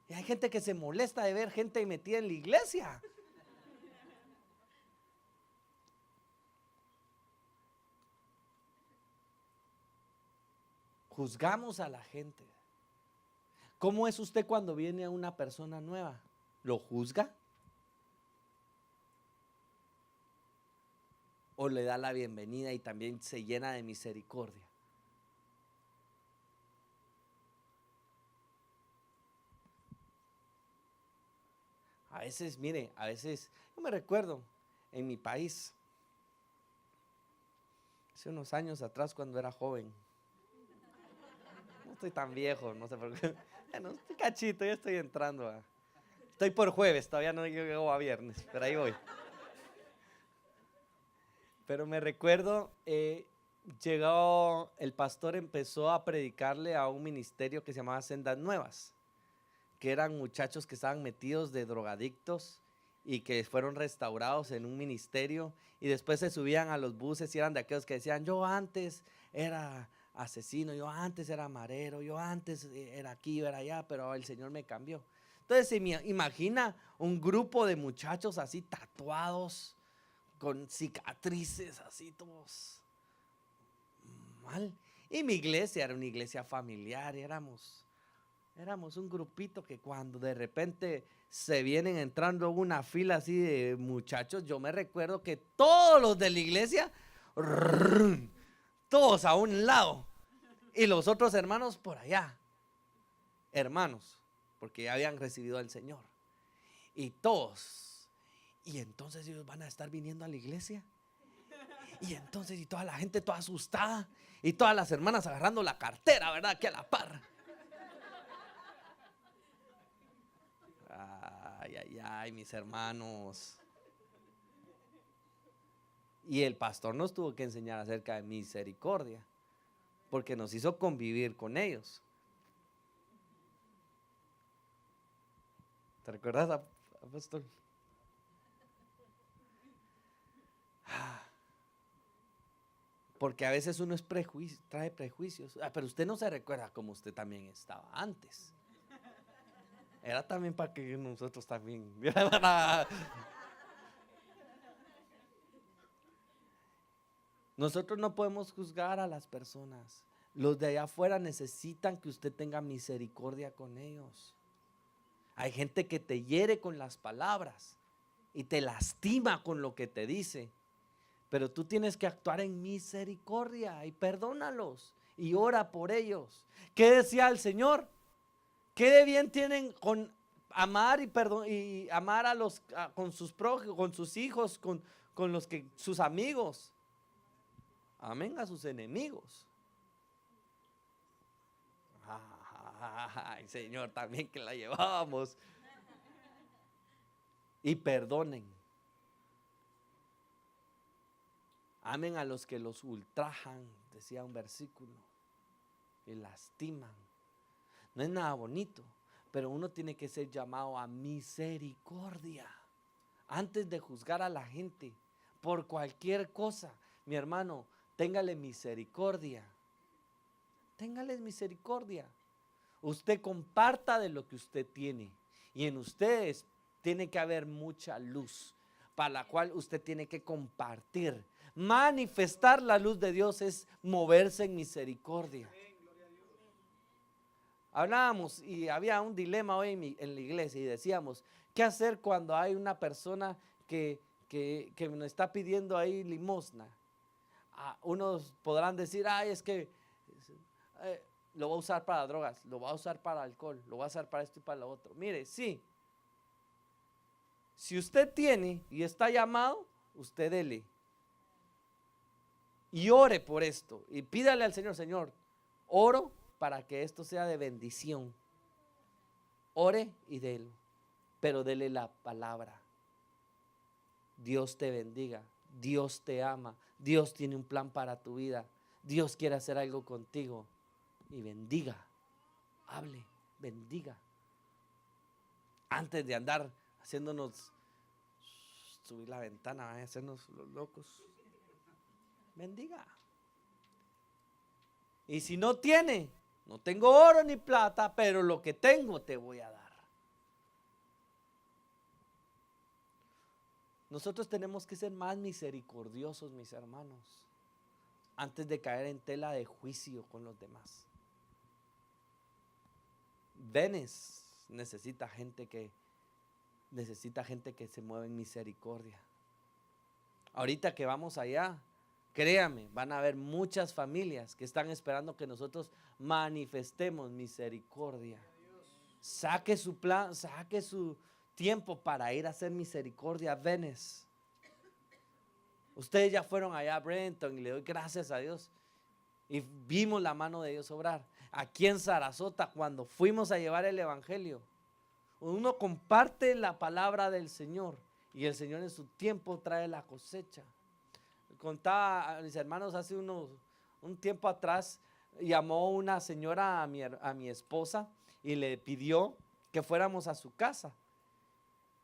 Y hay gente que se molesta de ver gente metida en la iglesia. Juzgamos a la gente. ¿Cómo es usted cuando viene a una persona nueva? ¿Lo juzga? ¿O le da la bienvenida y también se llena de misericordia? A veces, mire, a veces, yo me recuerdo en mi país, hace unos años atrás cuando era joven. No estoy tan viejo, no sé por qué. Bueno, estoy cachito, ya estoy entrando a... Estoy por jueves, todavía no llego a viernes, pero ahí voy. Pero me recuerdo, llegó, el pastor empezó a predicarle a un ministerio que se llamaba Sendas Nuevas, que eran muchachos que estaban metidos de drogadictos y que fueron restaurados en un ministerio y después se subían a los buses y eran de aquellos que decían: yo antes era asesino, yo antes era marero, yo antes era aquí, yo era allá, pero el Señor me cambió. Entonces se imagina un grupo de muchachos así tatuados, con cicatrices así todos mal. Y mi iglesia era una iglesia familiar, éramos un grupito que cuando de repente se vienen entrando una fila así de muchachos, yo me recuerdo que todos los de la iglesia, todos a un lado y los otros hermanos por allá, hermanos, porque ya habían recibido al Señor. Y todos, y entonces ellos van a estar viniendo a la iglesia. Y entonces, y toda la gente toda asustada, y todas las hermanas agarrando la cartera, ¿verdad? Que a la par. Ay, ay, ay, mis hermanos. Y el pastor nos tuvo que enseñar acerca de misericordia, porque nos hizo convivir con ellos. ¿Te recuerdas, apóstol? Porque a veces uno es trae prejuicios. Pero usted no se recuerda como usted también estaba antes. Era también para que nosotros también. Nosotros no podemos juzgar a las personas. Los de allá afuera necesitan que usted tenga misericordia con ellos. Hay gente que te hiere con las palabras y te lastima con lo que te dice. Pero tú tienes que actuar en misericordia y perdónalos y ora por ellos. ¿Qué decía el Señor? ¿Qué de bien tienen con amar y amar con sus prójimos, con sus hijos, con los que sus amigos? Amen a sus enemigos. Ay, Señor, también que la llevábamos. Y perdonen. Amen a los que los ultrajan, decía un versículo, y lastiman. No es nada bonito, pero uno tiene que ser llamado a misericordia antes de juzgar a la gente por cualquier cosa. Mi hermano, téngale misericordia. Téngale misericordia. Usted comparta de lo que usted tiene, y en ustedes tiene que haber mucha luz, para la cual usted tiene que compartir, Manifestar la luz de Dios es moverse en misericordia. Hablábamos y había un dilema hoy en la iglesia y decíamos, ¿qué hacer cuando hay una persona que nos está pidiendo ahí limosna? Unos podrán decir, ay, es que lo va a usar para drogas, lo va a usar para alcohol, lo va a usar para esto y para lo otro. Mire, sí, si usted tiene y está llamado, usted dele. Y ore por esto y pídale al Señor, Señor, oro para que esto sea de bendición. Ore y dele, pero dele la palabra. Dios te bendiga, Dios te ama, Dios tiene un plan para tu vida, Dios quiere hacer algo contigo. Y bendiga, hable, bendiga. Antes de andar haciéndonos subir la ventana, hacernos los locos, bendiga. Y si no tiene, no tengo oro ni plata, pero lo que tengo te voy a dar. Nosotros tenemos que ser más misericordiosos, mis hermanos, antes de caer en tela de juicio con los demás. Venice necesita gente que se mueva en misericordia. Ahorita que vamos allá, créame, van a haber muchas familias que están esperando que nosotros manifestemos misericordia. Saque su plan, saque su tiempo para ir a hacer misericordia. Venice. Ustedes ya fueron allá a Brenton y le doy gracias a Dios. Y vimos la mano de Dios obrar. Aquí en Sarasota, cuando fuimos a llevar el evangelio, uno comparte la palabra del Señor y el Señor en su tiempo trae la cosecha. Contaba a mis hermanos hace un tiempo atrás, llamó una señora a mi esposa y le pidió que fuéramos a su casa,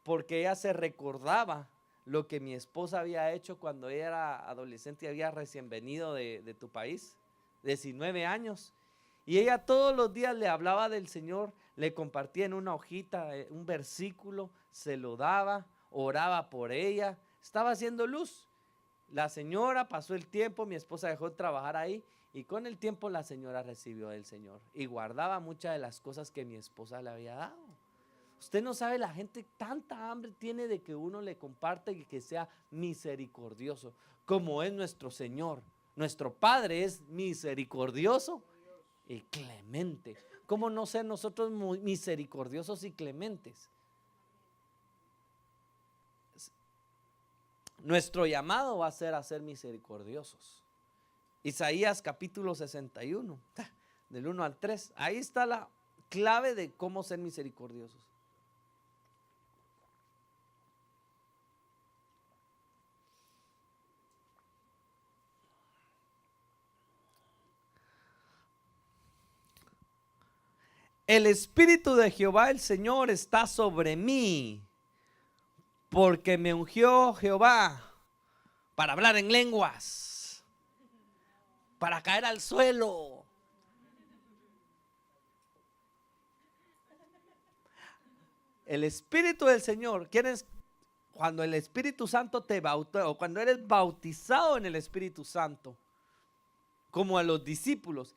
porque ella se recordaba lo que mi esposa había hecho cuando ella era adolescente y había recién venido de tu país, 19 años. Y ella todos los días le hablaba del Señor, le compartía en una hojita un versículo, se lo daba, oraba por ella, estaba haciendo luz. La señora pasó el tiempo, mi esposa dejó de trabajar ahí y con el tiempo la señora recibió del Señor y guardaba muchas de las cosas que mi esposa le había dado. Usted no sabe, la gente tanta hambre tiene de que uno le comparte y que sea misericordioso, como es nuestro Señor. Nuestro Padre es misericordioso y clemente. ¿Cómo no ser nosotros misericordiosos y clementes? Nuestro llamado va a ser misericordiosos. Isaías capítulo 61, del 1 al 3. Ahí está la clave de cómo ser misericordiosos. El Espíritu de Jehová el Señor está sobre mí, porque me ungió Jehová para hablar en lenguas, para caer al suelo. El Espíritu del Señor, cuando el Espíritu Santo te bautiza, o cuando eres bautizado en el Espíritu Santo, como a los discípulos,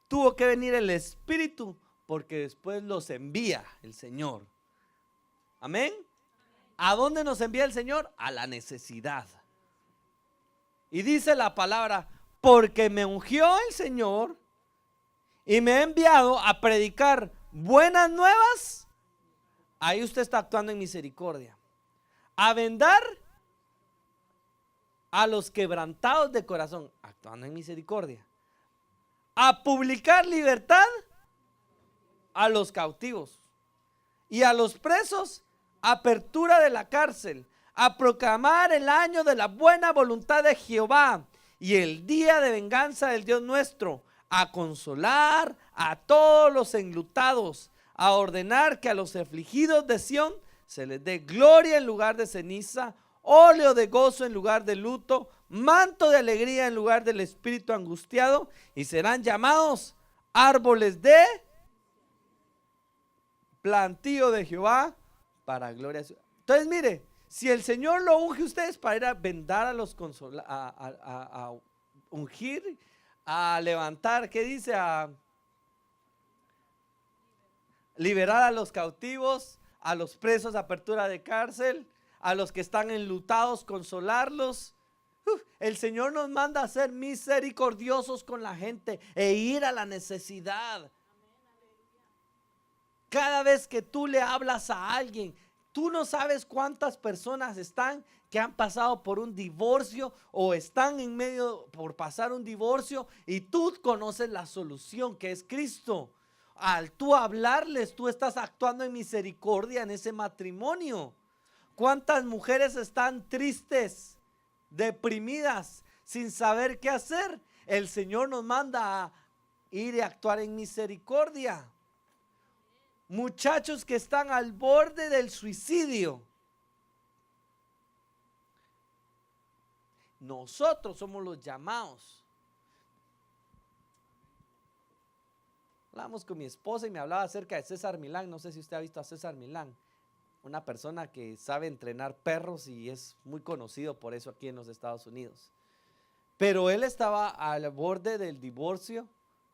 tuvo que venir el Espíritu, porque después los envía el Señor. Amén. ¿A dónde nos envía el Señor? A la necesidad. Y dice la palabra, porque me ungió el Señor y me ha enviado a predicar buenas nuevas. Ahí usted está actuando en misericordia. A vendar a los quebrantados de corazón, actuando en misericordia. A publicar libertad a los cautivos y a los presos, apertura de la cárcel, a proclamar el año de la buena voluntad de Jehová y el día de venganza del Dios nuestro, a consolar a todos los enlutados, a ordenar que a los afligidos de Sión se les dé gloria en lugar de ceniza, óleo de gozo en lugar de luto, manto de alegría en lugar del espíritu angustiado, y serán llamados árboles de plantío de Jehová para gloria. Entonces mire, Si el Señor lo unge a ustedes para ir a vendar a los a ungir, a levantar, ¿qué dice? A liberar a los cautivos, a los presos, apertura de cárcel, a los que están enlutados, consolarlos. El Señor nos manda a ser misericordiosos con la gente e ir a la necesidad. Cada vez que tú le hablas a alguien, tú no sabes cuántas personas están que han pasado por un divorcio o están en medio por pasar un divorcio, y tú conoces la solución, que es Cristo. Al tú hablarles, tú estás actuando en misericordia en ese matrimonio. ¿Cuántas mujeres están tristes, deprimidas, sin saber qué hacer? El Señor nos manda a ir y actuar en misericordia. Muchachos que están al borde del suicidio. Nosotros somos los llamados. Hablamos con mi esposa y me hablaba acerca de César Milán. No sé si usted ha visto a César Milán, una persona que sabe entrenar perros y es muy conocido por eso aquí en los Estados Unidos. Pero él estaba al borde del divorcio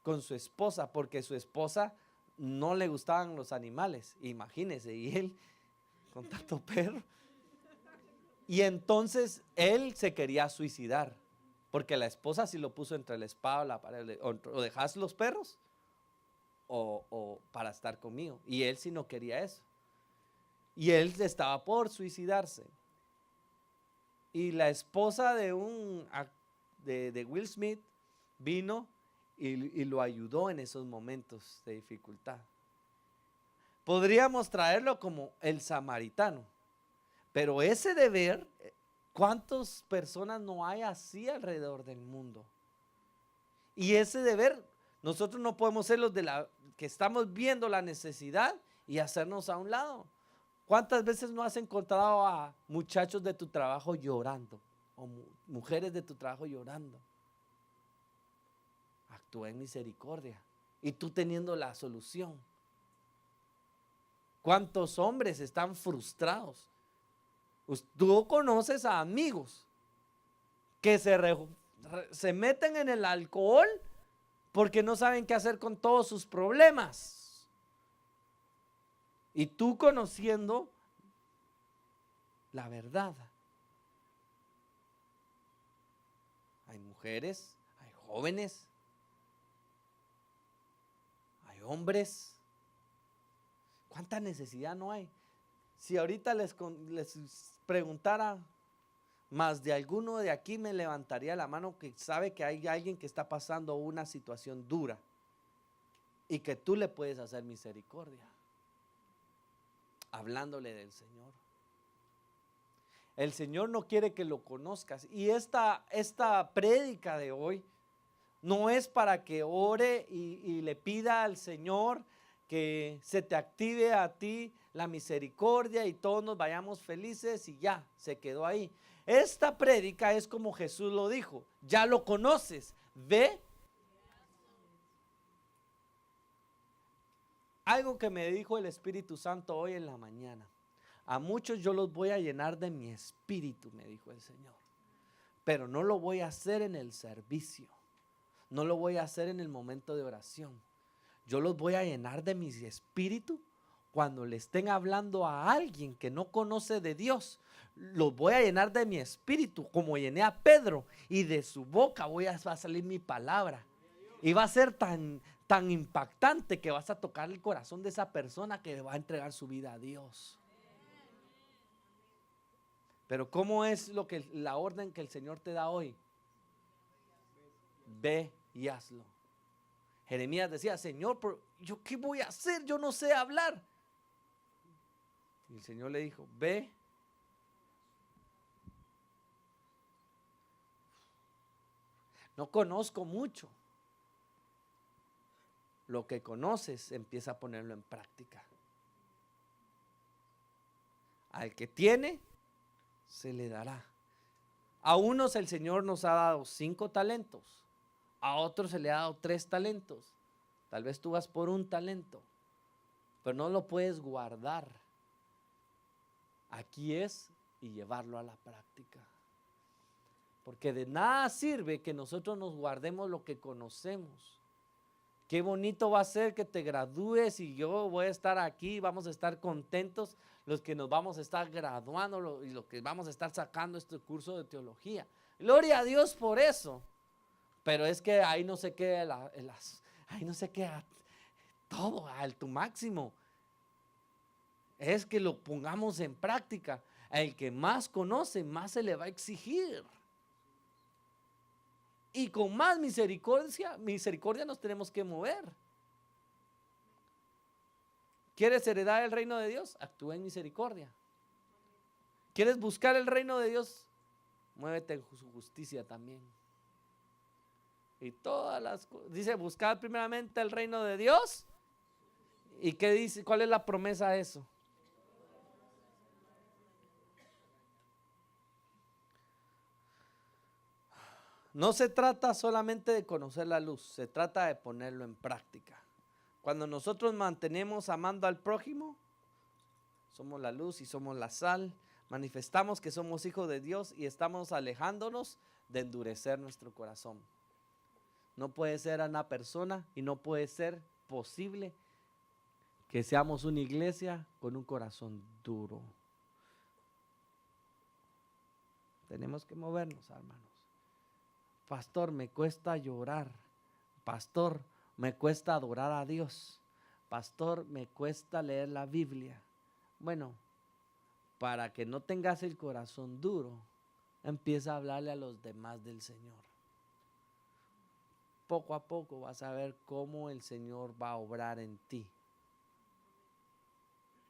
con su esposa, porque su esposa no le gustaban los animales, imagínese, y él con tanto perro. Y entonces él se quería suicidar, porque la esposa sí lo puso entre la espada y la pared, o dejas los perros o para estar conmigo, y él sí no quería eso, y él estaba por suicidarse. Y la esposa de Will Smith vino y lo ayudó en esos momentos de dificultad. Podríamos traerlo como el samaritano, pero ese deber, ¿cuántas personas no hay así alrededor del mundo? Y ese deber, nosotros no podemos ser los que estamos viendo la necesidad y hacernos a un lado. ¿Cuántas veces no has encontrado a muchachos de tu trabajo llorando, o mujeres de tu trabajo llorando? Actúa en misericordia y tú teniendo la solución. ¿Cuántos hombres están frustrados? Tú conoces a amigos que se meten en el alcohol porque no saben qué hacer con todos sus problemas. Y tú conociendo la verdad. Hay mujeres, hay jóvenes, hay hombres. ¿Cuánta necesidad no hay? Si ahorita les preguntara, más de alguno de aquí me levantaría la mano que sabe que hay alguien que está pasando una situación dura y que tú le puedes hacer misericordia, hablándole del Señor. El Señor no quiere que lo conozcas. Y esta prédica de hoy no es para que ore y le pida al Señor que se te active a ti la misericordia y todos nos vayamos felices y ya, se quedó ahí. Esta prédica es como Jesús lo dijo: ya lo conoces, ve. Algo que me dijo el Espíritu Santo hoy en la mañana: a muchos yo los voy a llenar de mi espíritu, me dijo el Señor, pero no lo voy a hacer en el servicio, no lo voy a hacer en el momento de oración. Yo los voy a llenar de mi espíritu cuando le estén hablando a alguien que no conoce de Dios. Los voy a llenar de mi espíritu como llené a Pedro, y de su boca va a salir mi palabra. Y va a ser tan impactante que vas a tocar el corazón de esa persona que va a entregar su vida a Dios. Pero ¿cómo es la orden que el Señor te da hoy? Ve y hazlo. Jeremías decía: Señor, pero ¿yo qué voy a hacer? Yo no sé hablar. Y el Señor le dijo: ve. No conozco mucho. Lo que conoces, empieza a ponerlo en práctica. Al que tiene, se le dará. A unos el Señor nos ha dado 5 talentos. A otros se le ha dado 3 talentos. Tal vez tú vas por 1 talento, pero no lo puedes guardar. Aquí es y llevarlo a la práctica. Porque de nada sirve que nosotros nos guardemos lo que conocemos. Qué bonito va a ser que te gradúes y yo voy a estar aquí, vamos a estar contentos los que nos vamos a estar graduando y los que vamos a estar sacando este curso de teología. Gloria a Dios por eso. Pero es que ahí no se queda ahí no se queda todo al tu máximo. Es que lo pongamos en práctica. El que más conoce, más se le va a exigir. Y con más misericordia nos tenemos que mover. ¿Quieres heredar el reino de Dios? Actúa en misericordia. ¿Quieres buscar el reino de Dios? Muévete en su justicia también. Y todas las cosas. Dice, buscar primeramente el reino de Dios. ¿Y qué dice? ¿Cuál es la promesa a eso? No se trata solamente de conocer la luz, se trata de ponerlo en práctica. Cuando nosotros mantenemos amando al prójimo, somos la luz y somos la sal, manifestamos que somos hijos de Dios y estamos alejándonos de endurecer nuestro corazón. No puede ser una persona y no puede ser posible que seamos una iglesia con un corazón duro. Tenemos que movernos, hermanos. Pastor, me cuesta llorar. Pastor, me cuesta adorar a Dios. Pastor, me cuesta leer la Biblia. Bueno, para que no tengas el corazón duro, empieza a hablarle a los demás del Señor. Poco a poco vas a ver cómo el Señor va a obrar en ti.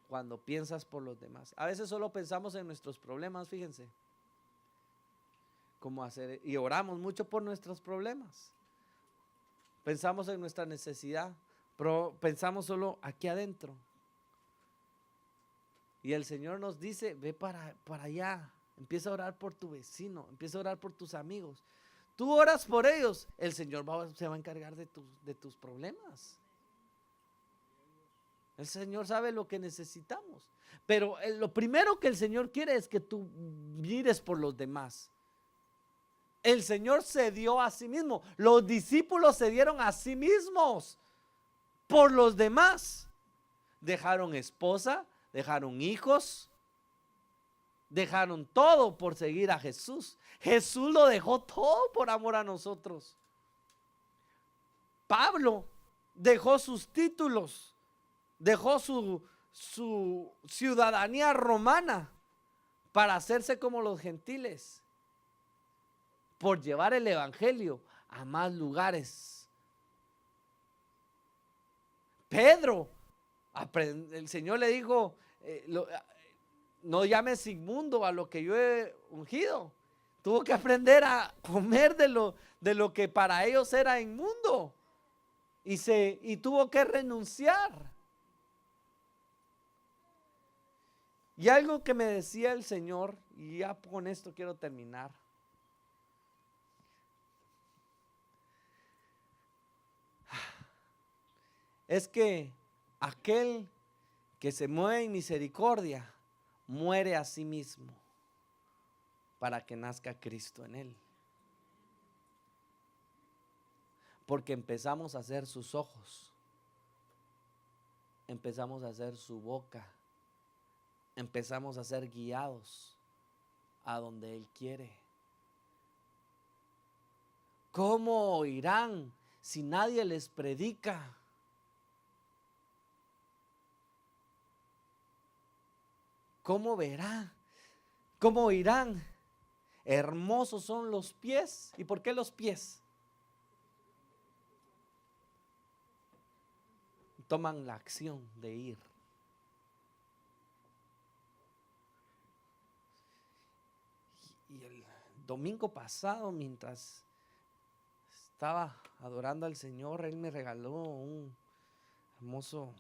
Cuando piensas por los demás. A veces solo pensamos en nuestros problemas, fíjense. Cómo hacer, y oramos mucho por nuestros problemas. Pensamos en nuestra necesidad, pero pensamos solo aquí adentro. Y el Señor nos dice, ve para allá, empieza a orar por tu vecino, empieza a orar por tus amigos. Tú oras por ellos, el Señor se va a encargar de tus problemas. El Señor sabe lo que necesitamos. Pero lo primero que el Señor quiere es que tú mires por los demás. El Señor se dio a sí mismo. Los discípulos se dieron a sí mismos por los demás. Dejaron esposa, dejaron hijos, dejaron todo por seguir a Jesús. Jesús lo dejó todo por amor a nosotros. Pablo dejó sus títulos, dejó su ciudadanía romana para hacerse como los gentiles, por llevar el evangelio a más lugares. Pedro, el Señor le dijo, no llames inmundo a lo que yo he ungido. Tuvo que aprender a comer de lo que para ellos era inmundo. Y tuvo que renunciar. Y algo que me decía el Señor, y ya con esto quiero terminar. Es que aquel que se mueve en misericordia muere a sí mismo para que nazca Cristo en él. Porque empezamos a ser sus ojos, empezamos a ser su boca, empezamos a ser guiados a donde Él quiere. ¿Cómo oirán si nadie les predica? ¿Cómo verá? ¿Cómo oirán? Hermosos son los pies. ¿Y por qué los pies? Toman la acción de ir. Y el domingo pasado, mientras estaba adorando al Señor, Él me regaló un hermoso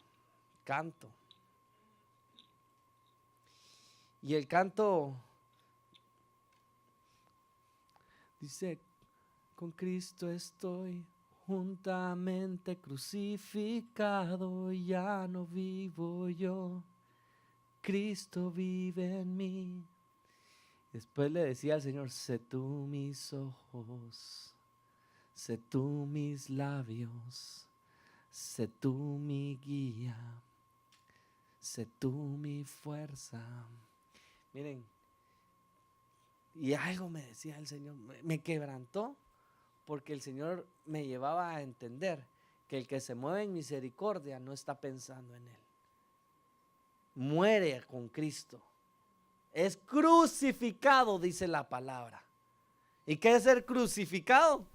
canto. Y el canto dice: con Cristo estoy juntamente crucificado, ya no vivo yo, Cristo vive en mí. Después le decía al Señor, sé tú mis ojos, sé tú mis labios, sé tú mi guía, sé tú mi fuerza. Miren, y algo me decía el Señor, me quebrantó, porque el Señor me llevaba a entender que el que se mueve en misericordia no está pensando en Él. Muere con Cristo. Es crucificado, dice la palabra. ¿Y qué es ser crucificado?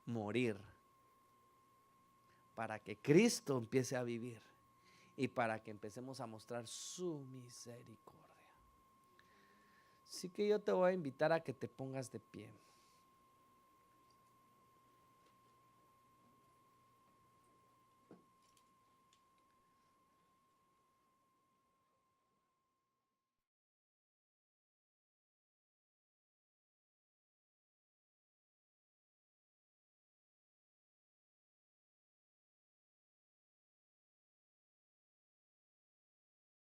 Morir. Para que Cristo empiece a vivir y para que empecemos a mostrar su misericordia. Así que yo te voy a invitar a que te pongas de pie.